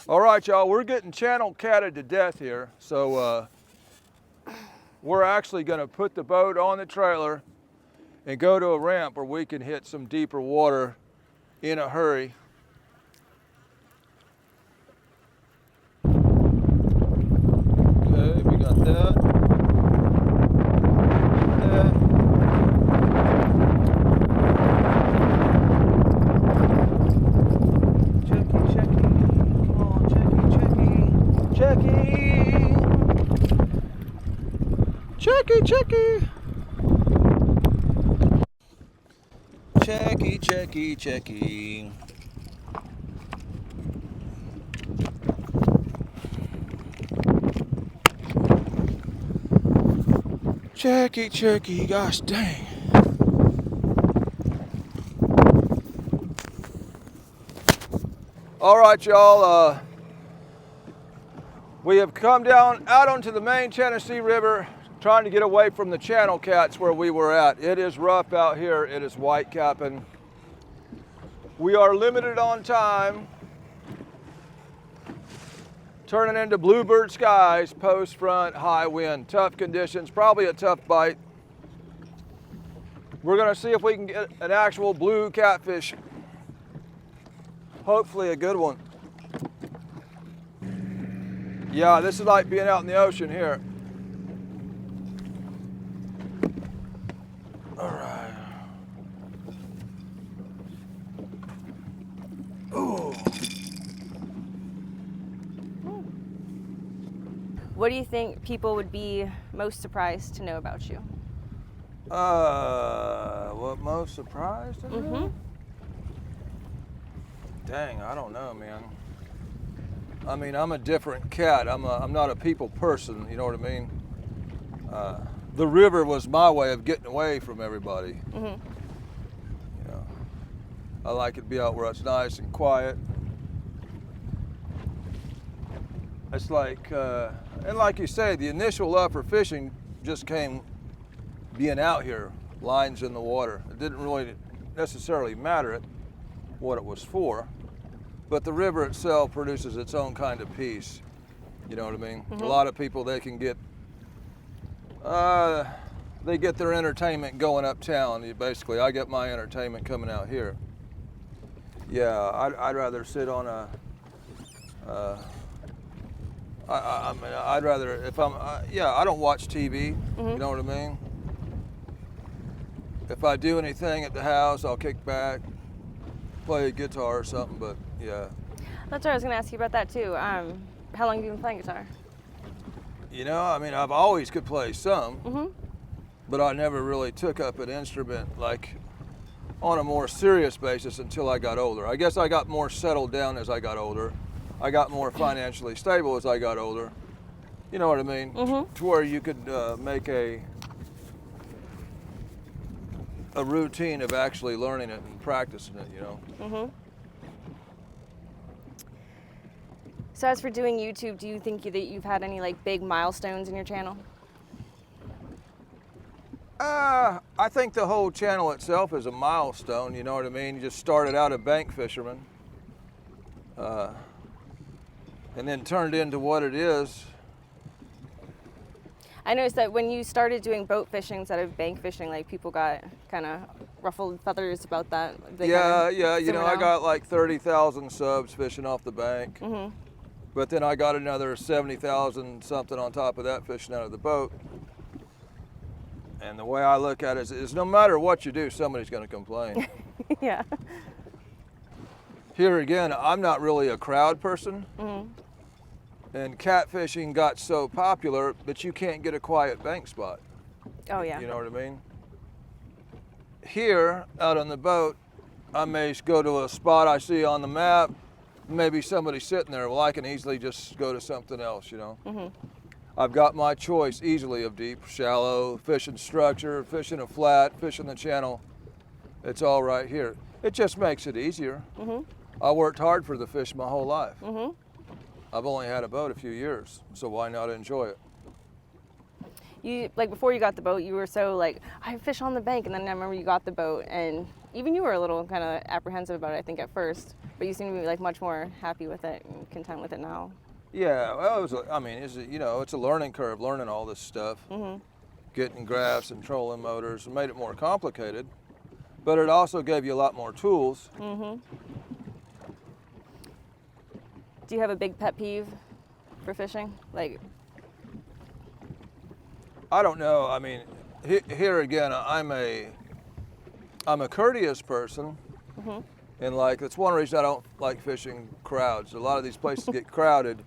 All right, y'all, we're getting channel catted to death here. So we're actually gonna put the boat on the trailer and go to a ramp where we can hit some deeper water in a hurry. Okay, we got that. Checky. Checky, gosh dang. All right, y'all, we have come down out onto the main Tennessee River, trying to get away from the channel cats where we were at. It is rough out here. It is white capping. We are limited on time. Turning into bluebird skies, post front, high wind, tough conditions, probably a tough bite. We're gonna see if we can get an actual blue catfish. Hopefully a good one. Yeah, this is like being out in the ocean here. All right. Ooh. What do you think people would be most surprised to know about you? What most surprised to know? Dang, I don't know, man. I mean, I'm a different cat. I'm not a people person, you know what I mean? The river was my way of getting away from everybody. You know, I like it to be out where it's nice and quiet. It's like, and like you say, the initial love for fishing just came being out here, lines in the water. It didn't really necessarily matter what it was for, but the river itself produces its own kind of peace. You know what I mean? A lot of people, they can get, they get their entertainment going uptown. Basically, I get my entertainment coming out here. Yeah, I'd rather sit on a, I mean, I'd rather, if I'm, yeah, I don't watch TV, you know what I mean? if I do anything at the house, I'll kick back, play a guitar or something, but yeah. That's what I was going to ask you about that too. How long have you been playing guitar? You know, I mean, I've always could play some, Mm-hmm. but I never really took up an instrument like on a more serious basis until I got older. I guess I got more settled down as I got older. I got more financially stable as I got older. You know what I mean? Mm-hmm. To where you could make a routine of actually learning it and practicing it, you know? Mm-hmm. So as for doing YouTube, do you think that you've had any like big milestones in your channel? I think the whole channel itself is a milestone, you know what I mean? You just started out a bank fisherman, and then turned into what it is. I noticed that when you started doing boat fishing instead of bank fishing, like people got kind of ruffled feathers about that. They Yeah, kinda you know, simmer I down. got like 30,000 subs fishing off the bank. Mhm. But then I got another 70,000 something on top of that fishing out of the boat. And the way I look at it is no matter what you do, somebody's going to complain. Yeah. Here again, I'm not really a crowd person. Mhm. And catfishing got so popular that you can't get a quiet bank spot. Oh yeah. You know what I mean? Here, out on the boat, I may go to a spot I see on the map, maybe somebody sitting there. Well, I can easily just go to something else, you know? Mhm. I've got my choice easily of deep, shallow, fishing structure, fishing a flat, fishing the channel. It's all right here. It just makes it easier. Mhm. I worked hard for the fish my whole life. Mhm. I've only had a boat a few years, so why not enjoy it? You like before you got the boat, you were so like I fish on the bank, and then I remember you got the boat, and even you were a little kind of apprehensive about it, I think, at first, but you seem to be like much more happy with it and content with it now. Yeah, well, I mean, you know, it's a learning curve, learning all this stuff. Mhm. Getting graphs and trolling motors made it more complicated, but it also gave you a lot more tools. Mhm. Do you have a big pet peeve for fishing? Like, I don't know. I mean, here again, I'm a courteous person, Mhm. and like that's one reason I don't like fishing crowds. A lot of these places get crowded,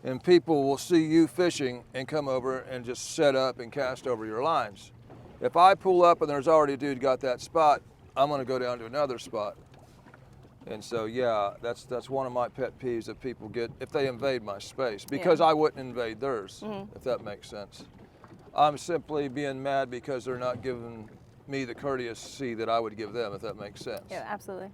and people will see you fishing and come over and just set up and cast over your lines. If I pull up and there's already a dude got that spot, I'm going to go down to another spot. And so, yeah, that's one of my pet peeves that people get if they invade my space, because Yeah. I wouldn't invade theirs, Mhm. if that makes sense. I'm simply being mad because they're not giving me the courtesy that I would give them, if that makes sense. yeah, absolutely.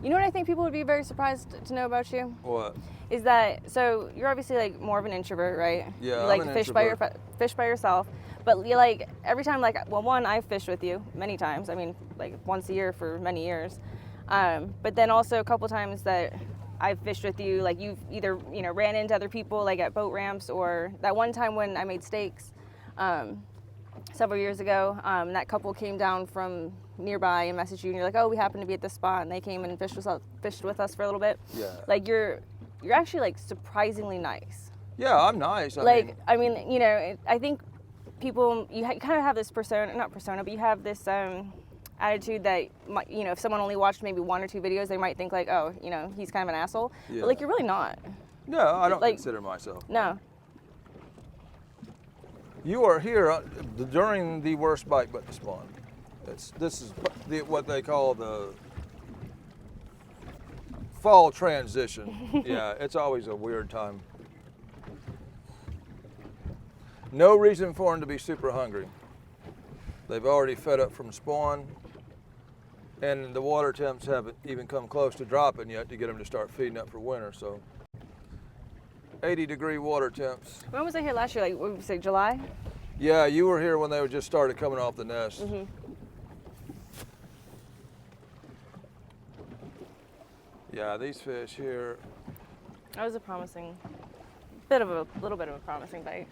You know what I think people would be very surprised to know about you? What? Is that, so you're obviously like more of an introvert, right? Yeah, You like I'm to an fish by introvert. fish by yourself, but you like every time, like, well, one, I've fished with you many times. I mean, like once a year for many years, but then also a couple times that I've fished with you, like you've either ran into other people like at boat ramps, or that one time when I made steaks several years ago, that couple came down from nearby and messaged you, and you're like, oh, we happen to be at this spot, and they came and fished with us for a little bit. Yeah. Like you're actually like surprisingly nice. Yeah, I'm nice. I mean, I think people, kind of have this not persona, but you have this attitude that, if someone only watched maybe one or two videos, they might think like, oh, he's kind of an asshole. Yeah. But like, you're really not. no, I don't like- consider myself. No. You are here during the worst bite but the spawn. This is what they call the fall transition. Yeah, it's always a weird time. No reason for them to be super hungry. They've already fed up from spawn, and the water temps haven't even come close to dropping yet to get them to start feeding up for winter. So 80-degree water temps. When was I here last year? Like, what would you say, July? Yeah, you were here when they just started coming off the nest. Mm-hmm. Yeah, these fish here. That was a promising, little bit of a promising bite.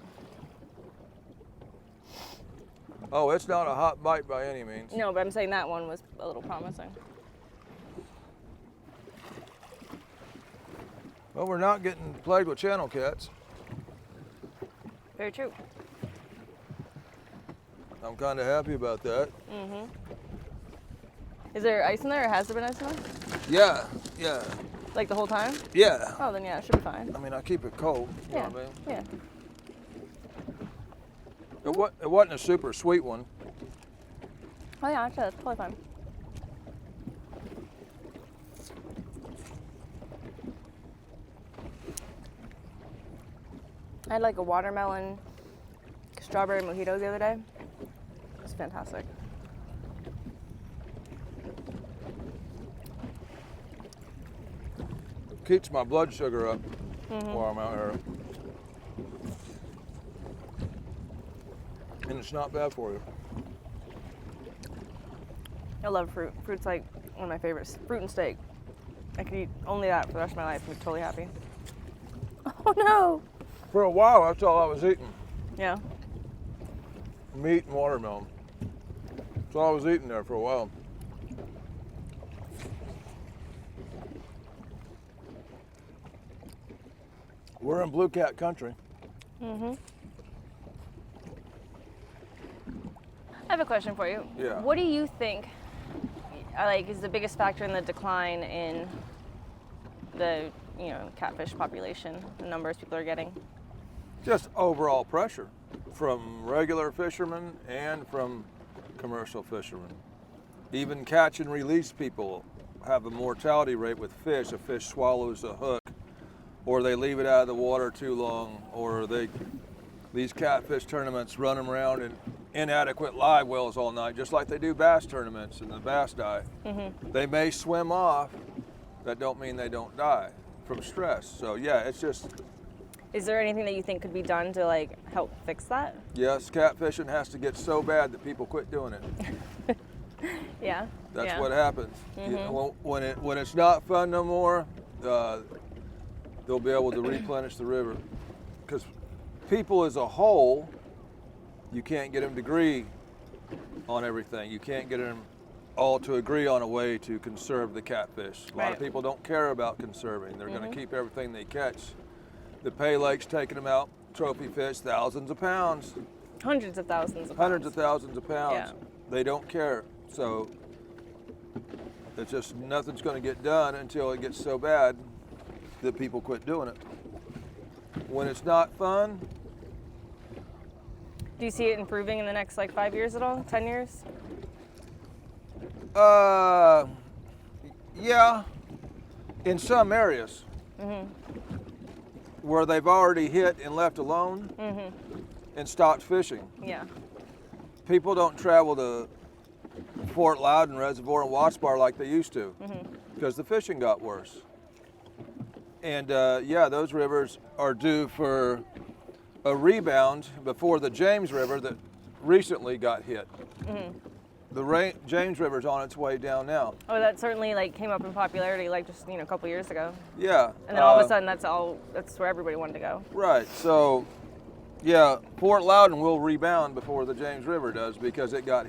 Oh, it's not a hot bite by any means. No, but I'm saying that one was a little promising. Well, we're not getting plagued with channel cats. Very true. I'm kind of happy about that. Mm-hmm. Is there ice in there, or has there been ice in there? Yeah, yeah, Like the whole time? yeah. Oh, then yeah, it should be fine. I mean, I keep it cold. You Yeah. know what I mean? Yeah. It wasn't a super sweet one. Oh yeah, actually, that's totally fine. I had like a watermelon strawberry mojito the other day. It was fantastic. Keeps my blood sugar up while I'm out here. And it's not bad for you. I love fruit. Fruit's like one of my favorites. Fruit and steak. I could eat only that for the rest of my life and be totally happy. Oh no! For a while, that's all I was eating. Yeah. Meat and watermelon. That's all I was eating there for a while. We're in Blue Cat country. Mm-hmm. I have a question for you. Yeah. What do you think, like, is the biggest factor in the decline in the, catfish population, the numbers people are getting? Just overall pressure from regular fishermen and from commercial fishermen. Even catch and release people have a mortality rate with fish. A fish swallows a hook, or they leave it out of the water too long, or these catfish tournaments run them around in inadequate live wells all night, just like they do bass tournaments and the bass die. Mm-hmm. They may swim off, that don't mean they don't die from stress. So yeah, it's just, Is there anything that you think could be done to like help fix that? yes, catfishing has to get so bad that people quit doing it. Yeah. That's yeah. what happens. When it's not fun no more, they'll be able to replenish the river. Because people as a whole, you can't get them to agree on everything. You can't get them all to agree on a way to conserve the catfish. A lot of people don't care about conserving. They're going to keep everything they catch. The Pay Lake's taking them out, trophy fish, thousands of pounds. Hundreds of thousands of Hundreds pounds. of thousands of pounds. Yeah. They don't care. So it's just nothing's going to get done until it gets so bad that people quit doing it. When it's not fun, Do you see it improving in the next 5 years at all? 10 years? yeah, in some areas where they've already hit and left alone and stopped fishing. Yeah. People don't travel to Fort Loudon Reservoir and Watts Bar like they used to because the fishing got worse. And yeah, those rivers are due for a rebound before the James River that recently got hit. The James River's on its way down now. Oh, that certainly came up in popularity just a couple years ago. Yeah. And then all of a sudden that's where everybody wanted to go. Right. So yeah, Fort Loudon will rebound before the James River does because it got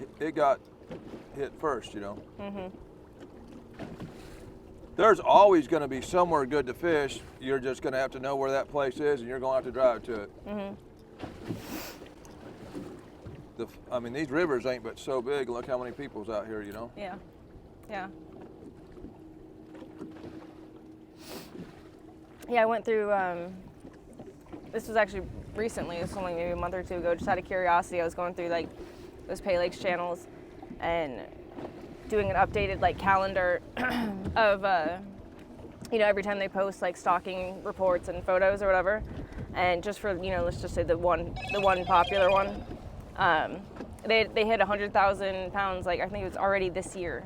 hit first, There's always going to be somewhere good to fish. You're just going to have to know where that place is, and you're going to have to drive to it. I mean, these rivers ain't but so big. Look how many people's out here, Yeah. Yeah. Yeah, I went through, this was actually recently, this was only maybe a month or two ago, just out of curiosity. I was going through those Pay Lakes channels and doing an updated calendar of every time they post stocking reports and photos or whatever, and just for let's just say the one popular one, they hit 100,000 pounds I think it was already this year,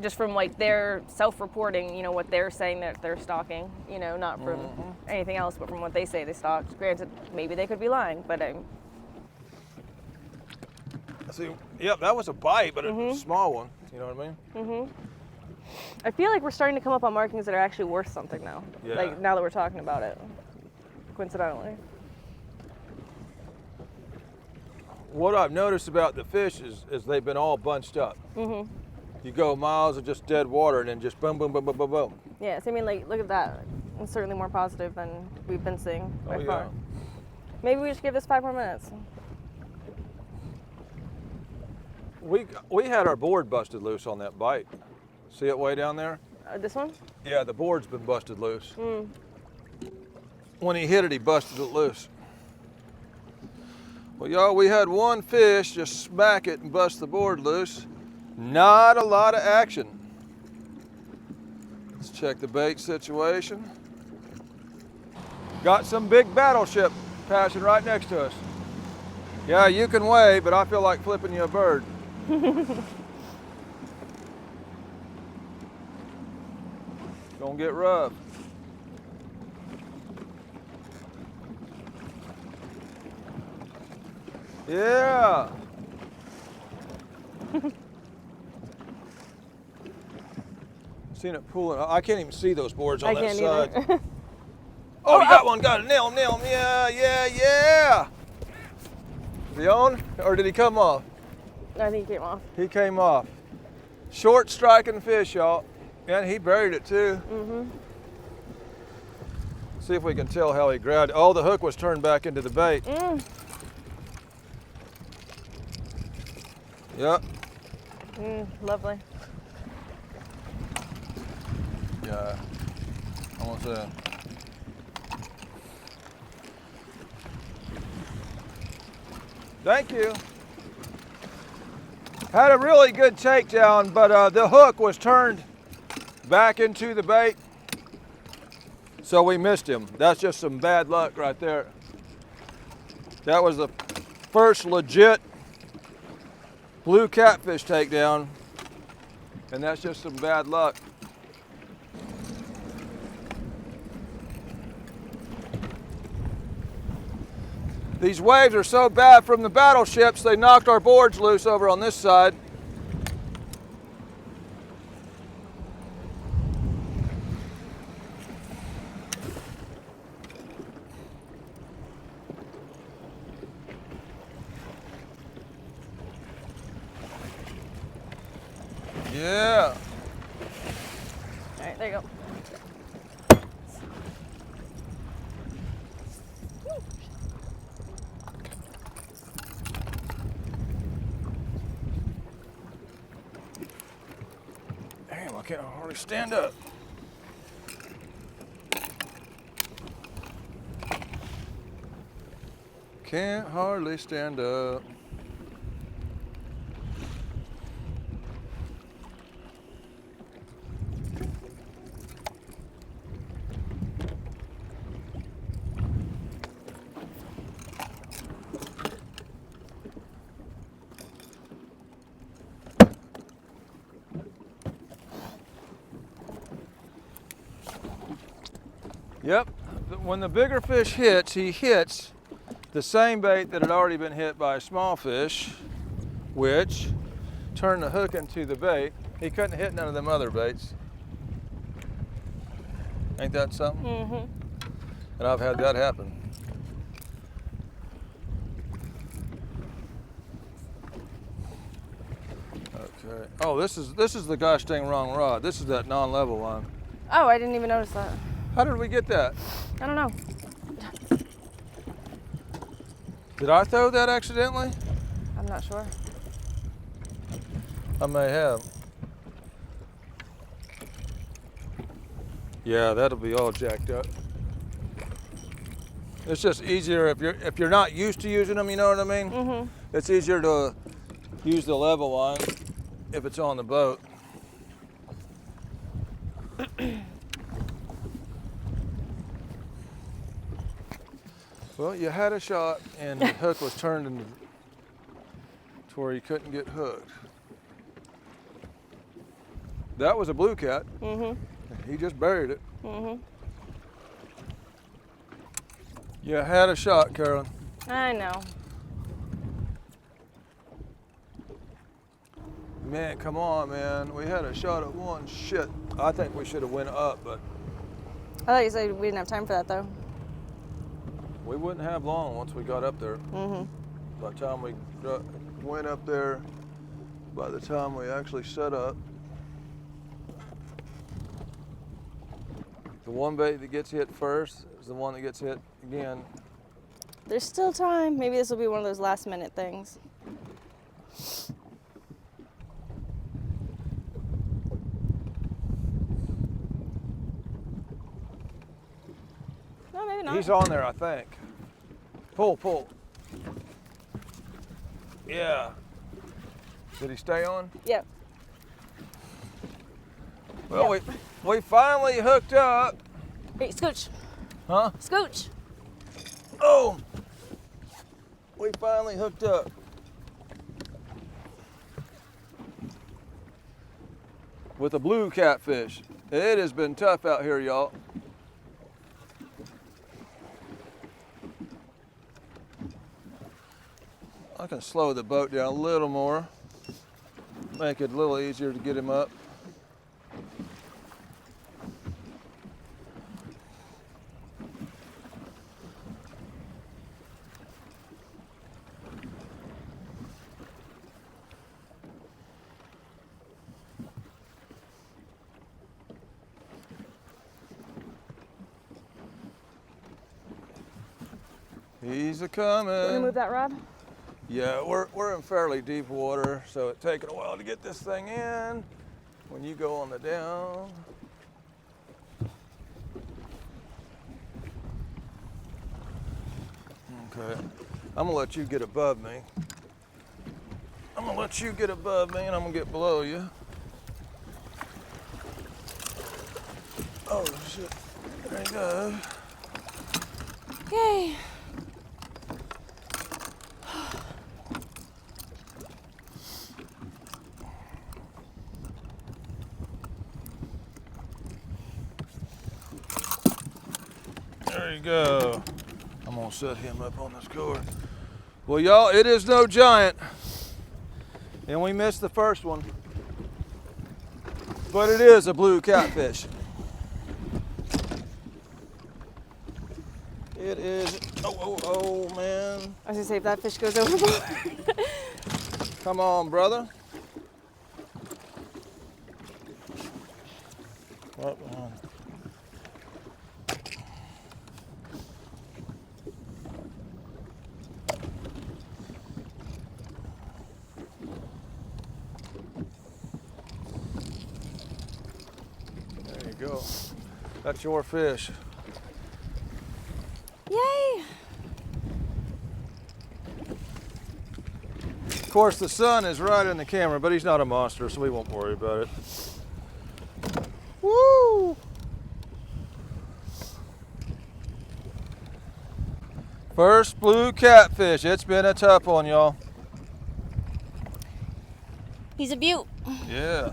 just from their self-reporting, what they're saying that they're stocking, not from anything else, but from what they say they stocked. Granted, maybe they could be lying, but See, yep, that was a bite, but a small one. You know what I mean? I feel like we're starting to come up on markings that are actually worth something now. Yeah. Now that we're talking about it, coincidentally. What I've noticed about the fish is they've been all bunched up. You go miles of just dead water and then just boom, boom, boom, boom, boom, boom. Yeah, so I mean, look at that. It's certainly more positive than we've been seeing by far. Maybe we should give this 5 more minutes. We had our board busted loose on that bite. See it way down there? This one? Yeah, the board's been busted loose. Mm. When he hit it, he busted it loose. Well, y'all, we had one fish just smack it and bust the board loose. Not a lot of action. Let's check the bait situation. Got some big battleship passing right next to us. Yeah, you can wave, but I feel like flipping you a bird. Gonna get rough. Yeah. Seen it pulling. I can't even see those boards on that side. Either. Oh, you got one. Got it. Nail him, nail him. Yeah, yeah, yeah. Is he on, or did he come off? I think he came off. He came off. Short striking fish, y'all. And he buried it too. Mm-hmm. See if we can tell how he grabbed it. Oh, the hook was turned back into the bait. Mm. Yep. Lovely. Yeah. Almost there. Thank you. Had a really good takedown, but the hook was turned back into the bait, so we missed him. That's just some bad luck right there. That was the first legit blue catfish takedown, and that's just some bad luck. These waves are so bad from the battleships, they knocked our boards loose over on this side. Yeah. All right, there you go. Damn, I can't hardly stand up. Can't hardly stand up. Yep, when the bigger fish hits, he hits the same bait that had already been hit by a small fish, which turned the hook into the bait. He couldn't hit none of them other baits. Ain't that something? Mm-hmm. And I've had that happen. Okay. Oh, this is the gosh dang wrong rod. This is that non-level one. Oh, I didn't even notice that. How did we get that? I don't know. Did I throw that accidentally? I'm not sure. I may have. Yeah, that'll be all jacked up. It's just easier if you're not used to using them, you know what I mean? Mm-hmm. It's easier to use the level one if it's on the boat. Well, you had a shot and the hook was turned into to where you couldn't get hooked. That was a blue cat. Mm-hmm. He just buried it. Mm-hmm. You had a shot, Carolyn. I know. Man, come on, man. We had a shot at one. Shit. I think we should have went up, but I thought you said we didn't have time for that though. we wouldn't have long once we got up there. Mm-hmm. By the time we went up there, by the time we actually set up, the one bait that gets hit first is the one that gets hit again. There's still time. Maybe this will be one of those last minute things. Oh, maybe not. He's on there, I think. Pull, pull. Yeah. Did he stay on? Yep. Well, we finally hooked up. Hey, scooch. Huh? Scooch. Oh! We finally hooked up. With a blue catfish. It has been tough out here, y'all. I can slow the boat down a little more. Make it a little easier to get him up. He's a-coming. Want to move that rod? Yeah, we're in fairly deep water, so it's taking a while to get this thing in. When you go on the down. Okay, I'm gonna let you get above me. I'm gonna let you get above me and I'm gonna get below you. Oh shit, there you go. Okay. There you go. I'm gonna set him up on this cord. Well, y'all, it is no giant. And we missed the first one. But it is a blue catfish. It is, oh, man. I was gonna say if that fish goes overboard. Come on, brother. Right behind. There you go. That's your fish. Yay! Of course, the sun is right in the camera, but he's not a monster, so we won't worry about it. Woo! First blue catfish. It's been a tough one, y'all. He's a beaut. Yeah.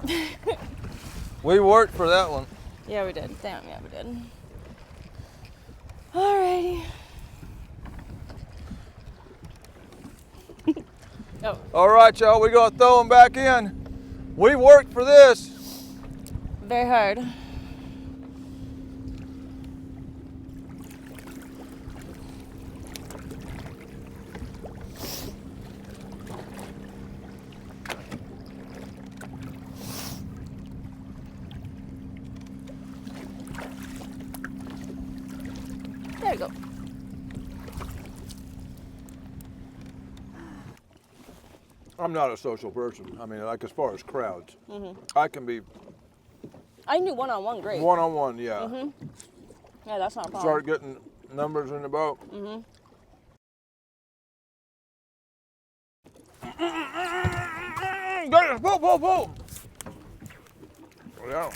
We worked for that one. Yeah, we did. Damn, yeah, we did. Alrighty. Oh. All right, y'all, we're gonna throw them back in. We worked for this. Very hard. There you go. I'm not a social person. I mean, like as far as crowds, I can be I can do one-on-one great. one-on-one, yeah. Yeah, that's not a problem. Start getting numbers in the boat. Get it, pull, pull, pull. Yeah.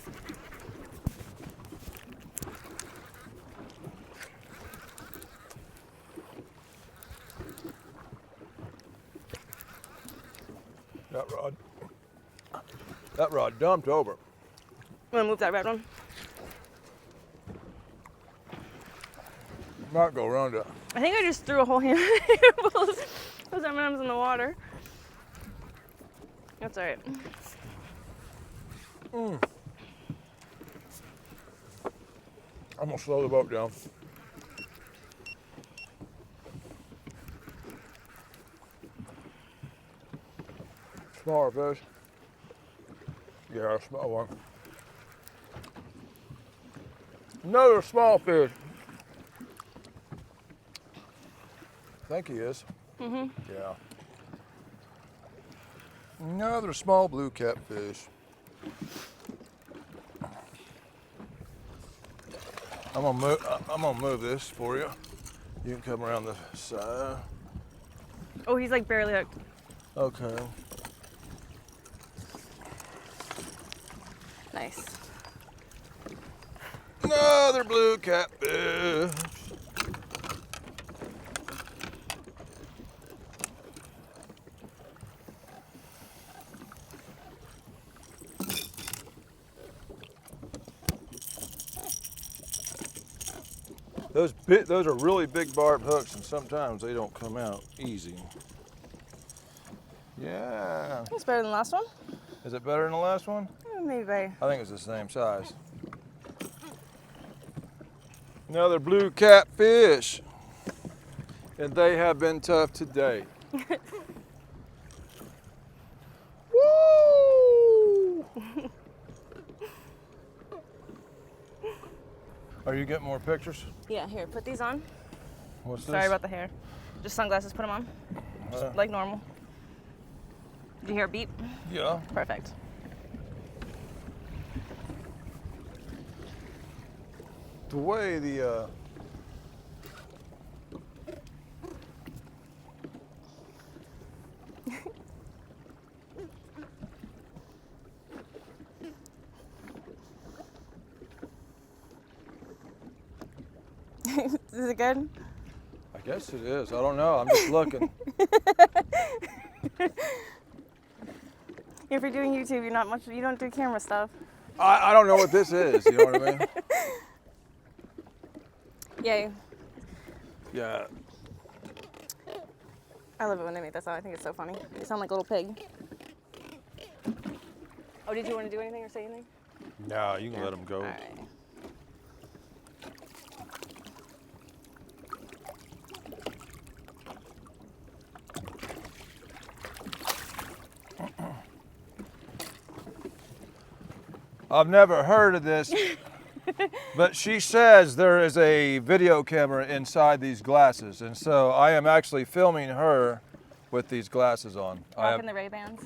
That rod dumped over. Want to move that red one? Might go around it. I think I just threw a whole handful of those M&Ms in the water. That's all right. I'm gonna slow the boat down. Smaller fish. Yeah, a small one. Another small fish. I think he is. Yeah. Another small blue catfish. I'm gonna move this for you. You can come around the side. Oh, he's like barely hooked. Okay. Nice. Another blue catfish. Those are really big barbed hooks, and sometimes they don't come out easy. Yeah. That's better than the last one. Is it better than the last one? Maybe by. I think it's the same size. Another blue catfish. And they have been tough today. Woo! Are you getting more pictures? Yeah, here, put these on. What's this? Sorry about the hair. Just sunglasses, put them on. Just like normal. Did you hear a beep? Yeah. Perfect. The way the Is it good? I guess it is. I don't know. I'm just looking. If you're doing YouTube, you don't do camera stuff. I don't know what this is. You know what I mean? Yay. Yeah. I love it when they make that sound. I think it's so funny. You sound like a little pig. Oh, did you want to do anything or say anything? No, you can let them go. All right. I've never heard of this, but she says there is a video camera inside these glasses, and so I am actually filming her with these glasses on. Rocking the Ray-Bans.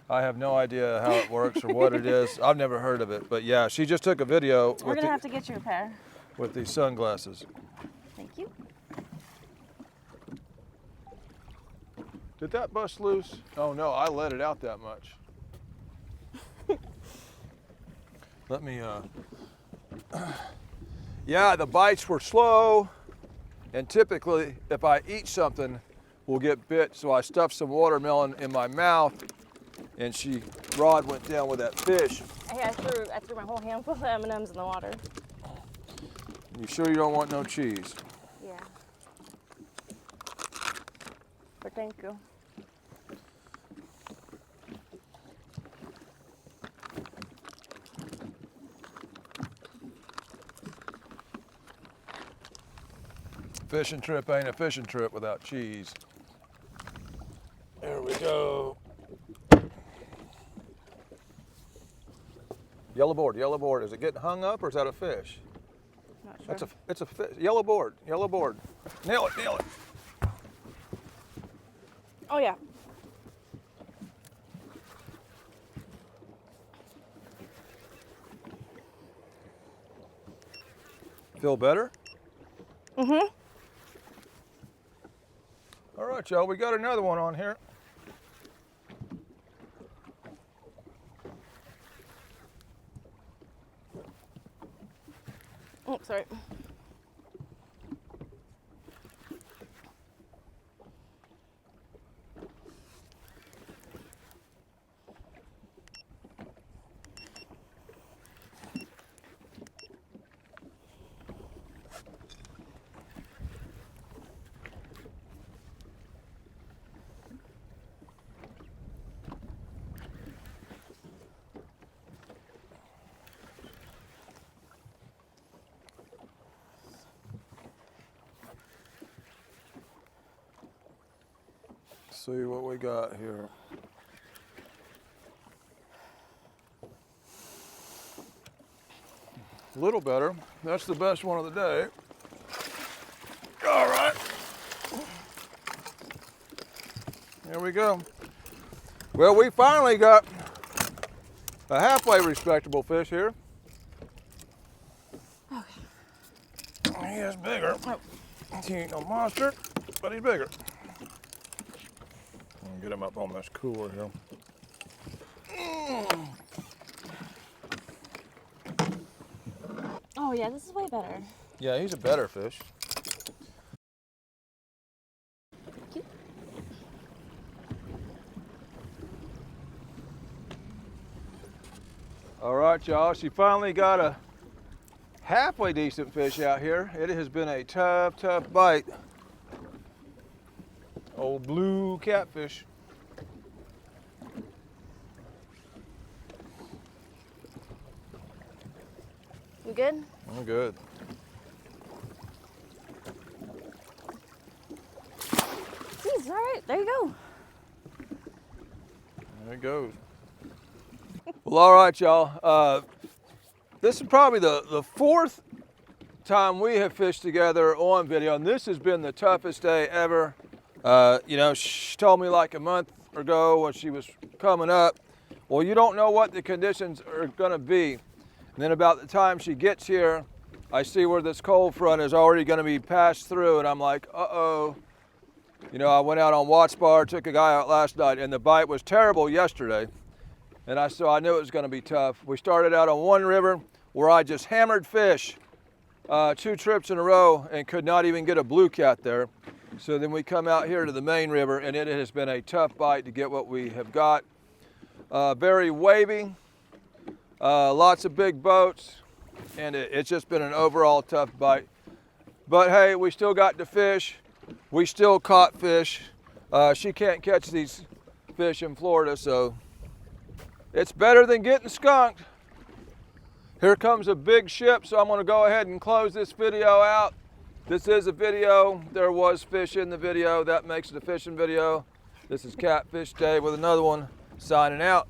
I have no idea how it works or what it is. I've never heard of it, but yeah, she just took a video We're gonna have to get you a pair. with these sunglasses. Thank you. Did that bust loose? Oh no, I let it out that much. Let me, yeah, the bites were slow, and typically if I eat something, we'll get bit, so I stuffed some watermelon in my mouth, and rod went down with that fish. Hey, I threw my whole handful of M&Ms in the water. You sure you don't want no cheese? Yeah. But thank you. Fishing trip ain't a fishing trip without cheese. There we go. Yellow board. Is it getting hung up or is that a fish? Not sure. It's a fish. Yellow board. Nail it. Oh yeah. Feel better? Mm-hmm. All right, y'all, we got another one on here. Oh, sorry. See what we got here. A little better. That's the best one of the day. All right. There we go. Well, we finally got a halfway respectable fish here. is bigger. He ain't no monster, but he's bigger. I'll get him up on this cooler here. Oh yeah, this is way better. Yeah, he's a better fish. All right, y'all, she finally got a halfway decent fish out here. It has been a tough, tough bite. Old blue catfish. You good? I'm good. Jeez, all right, there you go. There it goes. Well, all right, y'all. This is probably the fourth time we have fished together on video, and this has been the toughest day ever. You know, she told me like a month ago when she was coming up, well, you don't know what the conditions are gonna be. And then about the time she gets here, I see where this cold front is already gonna be passed through, and I'm like, uh-oh. You know, I went out on Watts Bar, took a guy out last night, and the bite was terrible yesterday. And so I knew it was gonna be tough. We started out on one river where I just hammered fish 2 trips in a row and could not even get a blue cat there. So then we come out here to the main river, and it has been a tough bite to get what we have got. Very wavy, lots of big boats, and it's just been an overall tough bite. But hey, we still got the fish. We still caught fish. She can't catch these fish in Florida, so it's better than getting skunked. Here comes a big ship, so I'm gonna go ahead and close this video out. This is a video. There was fish in the video. That makes it a fishing video. This is Catfish Dave with another one, signing out.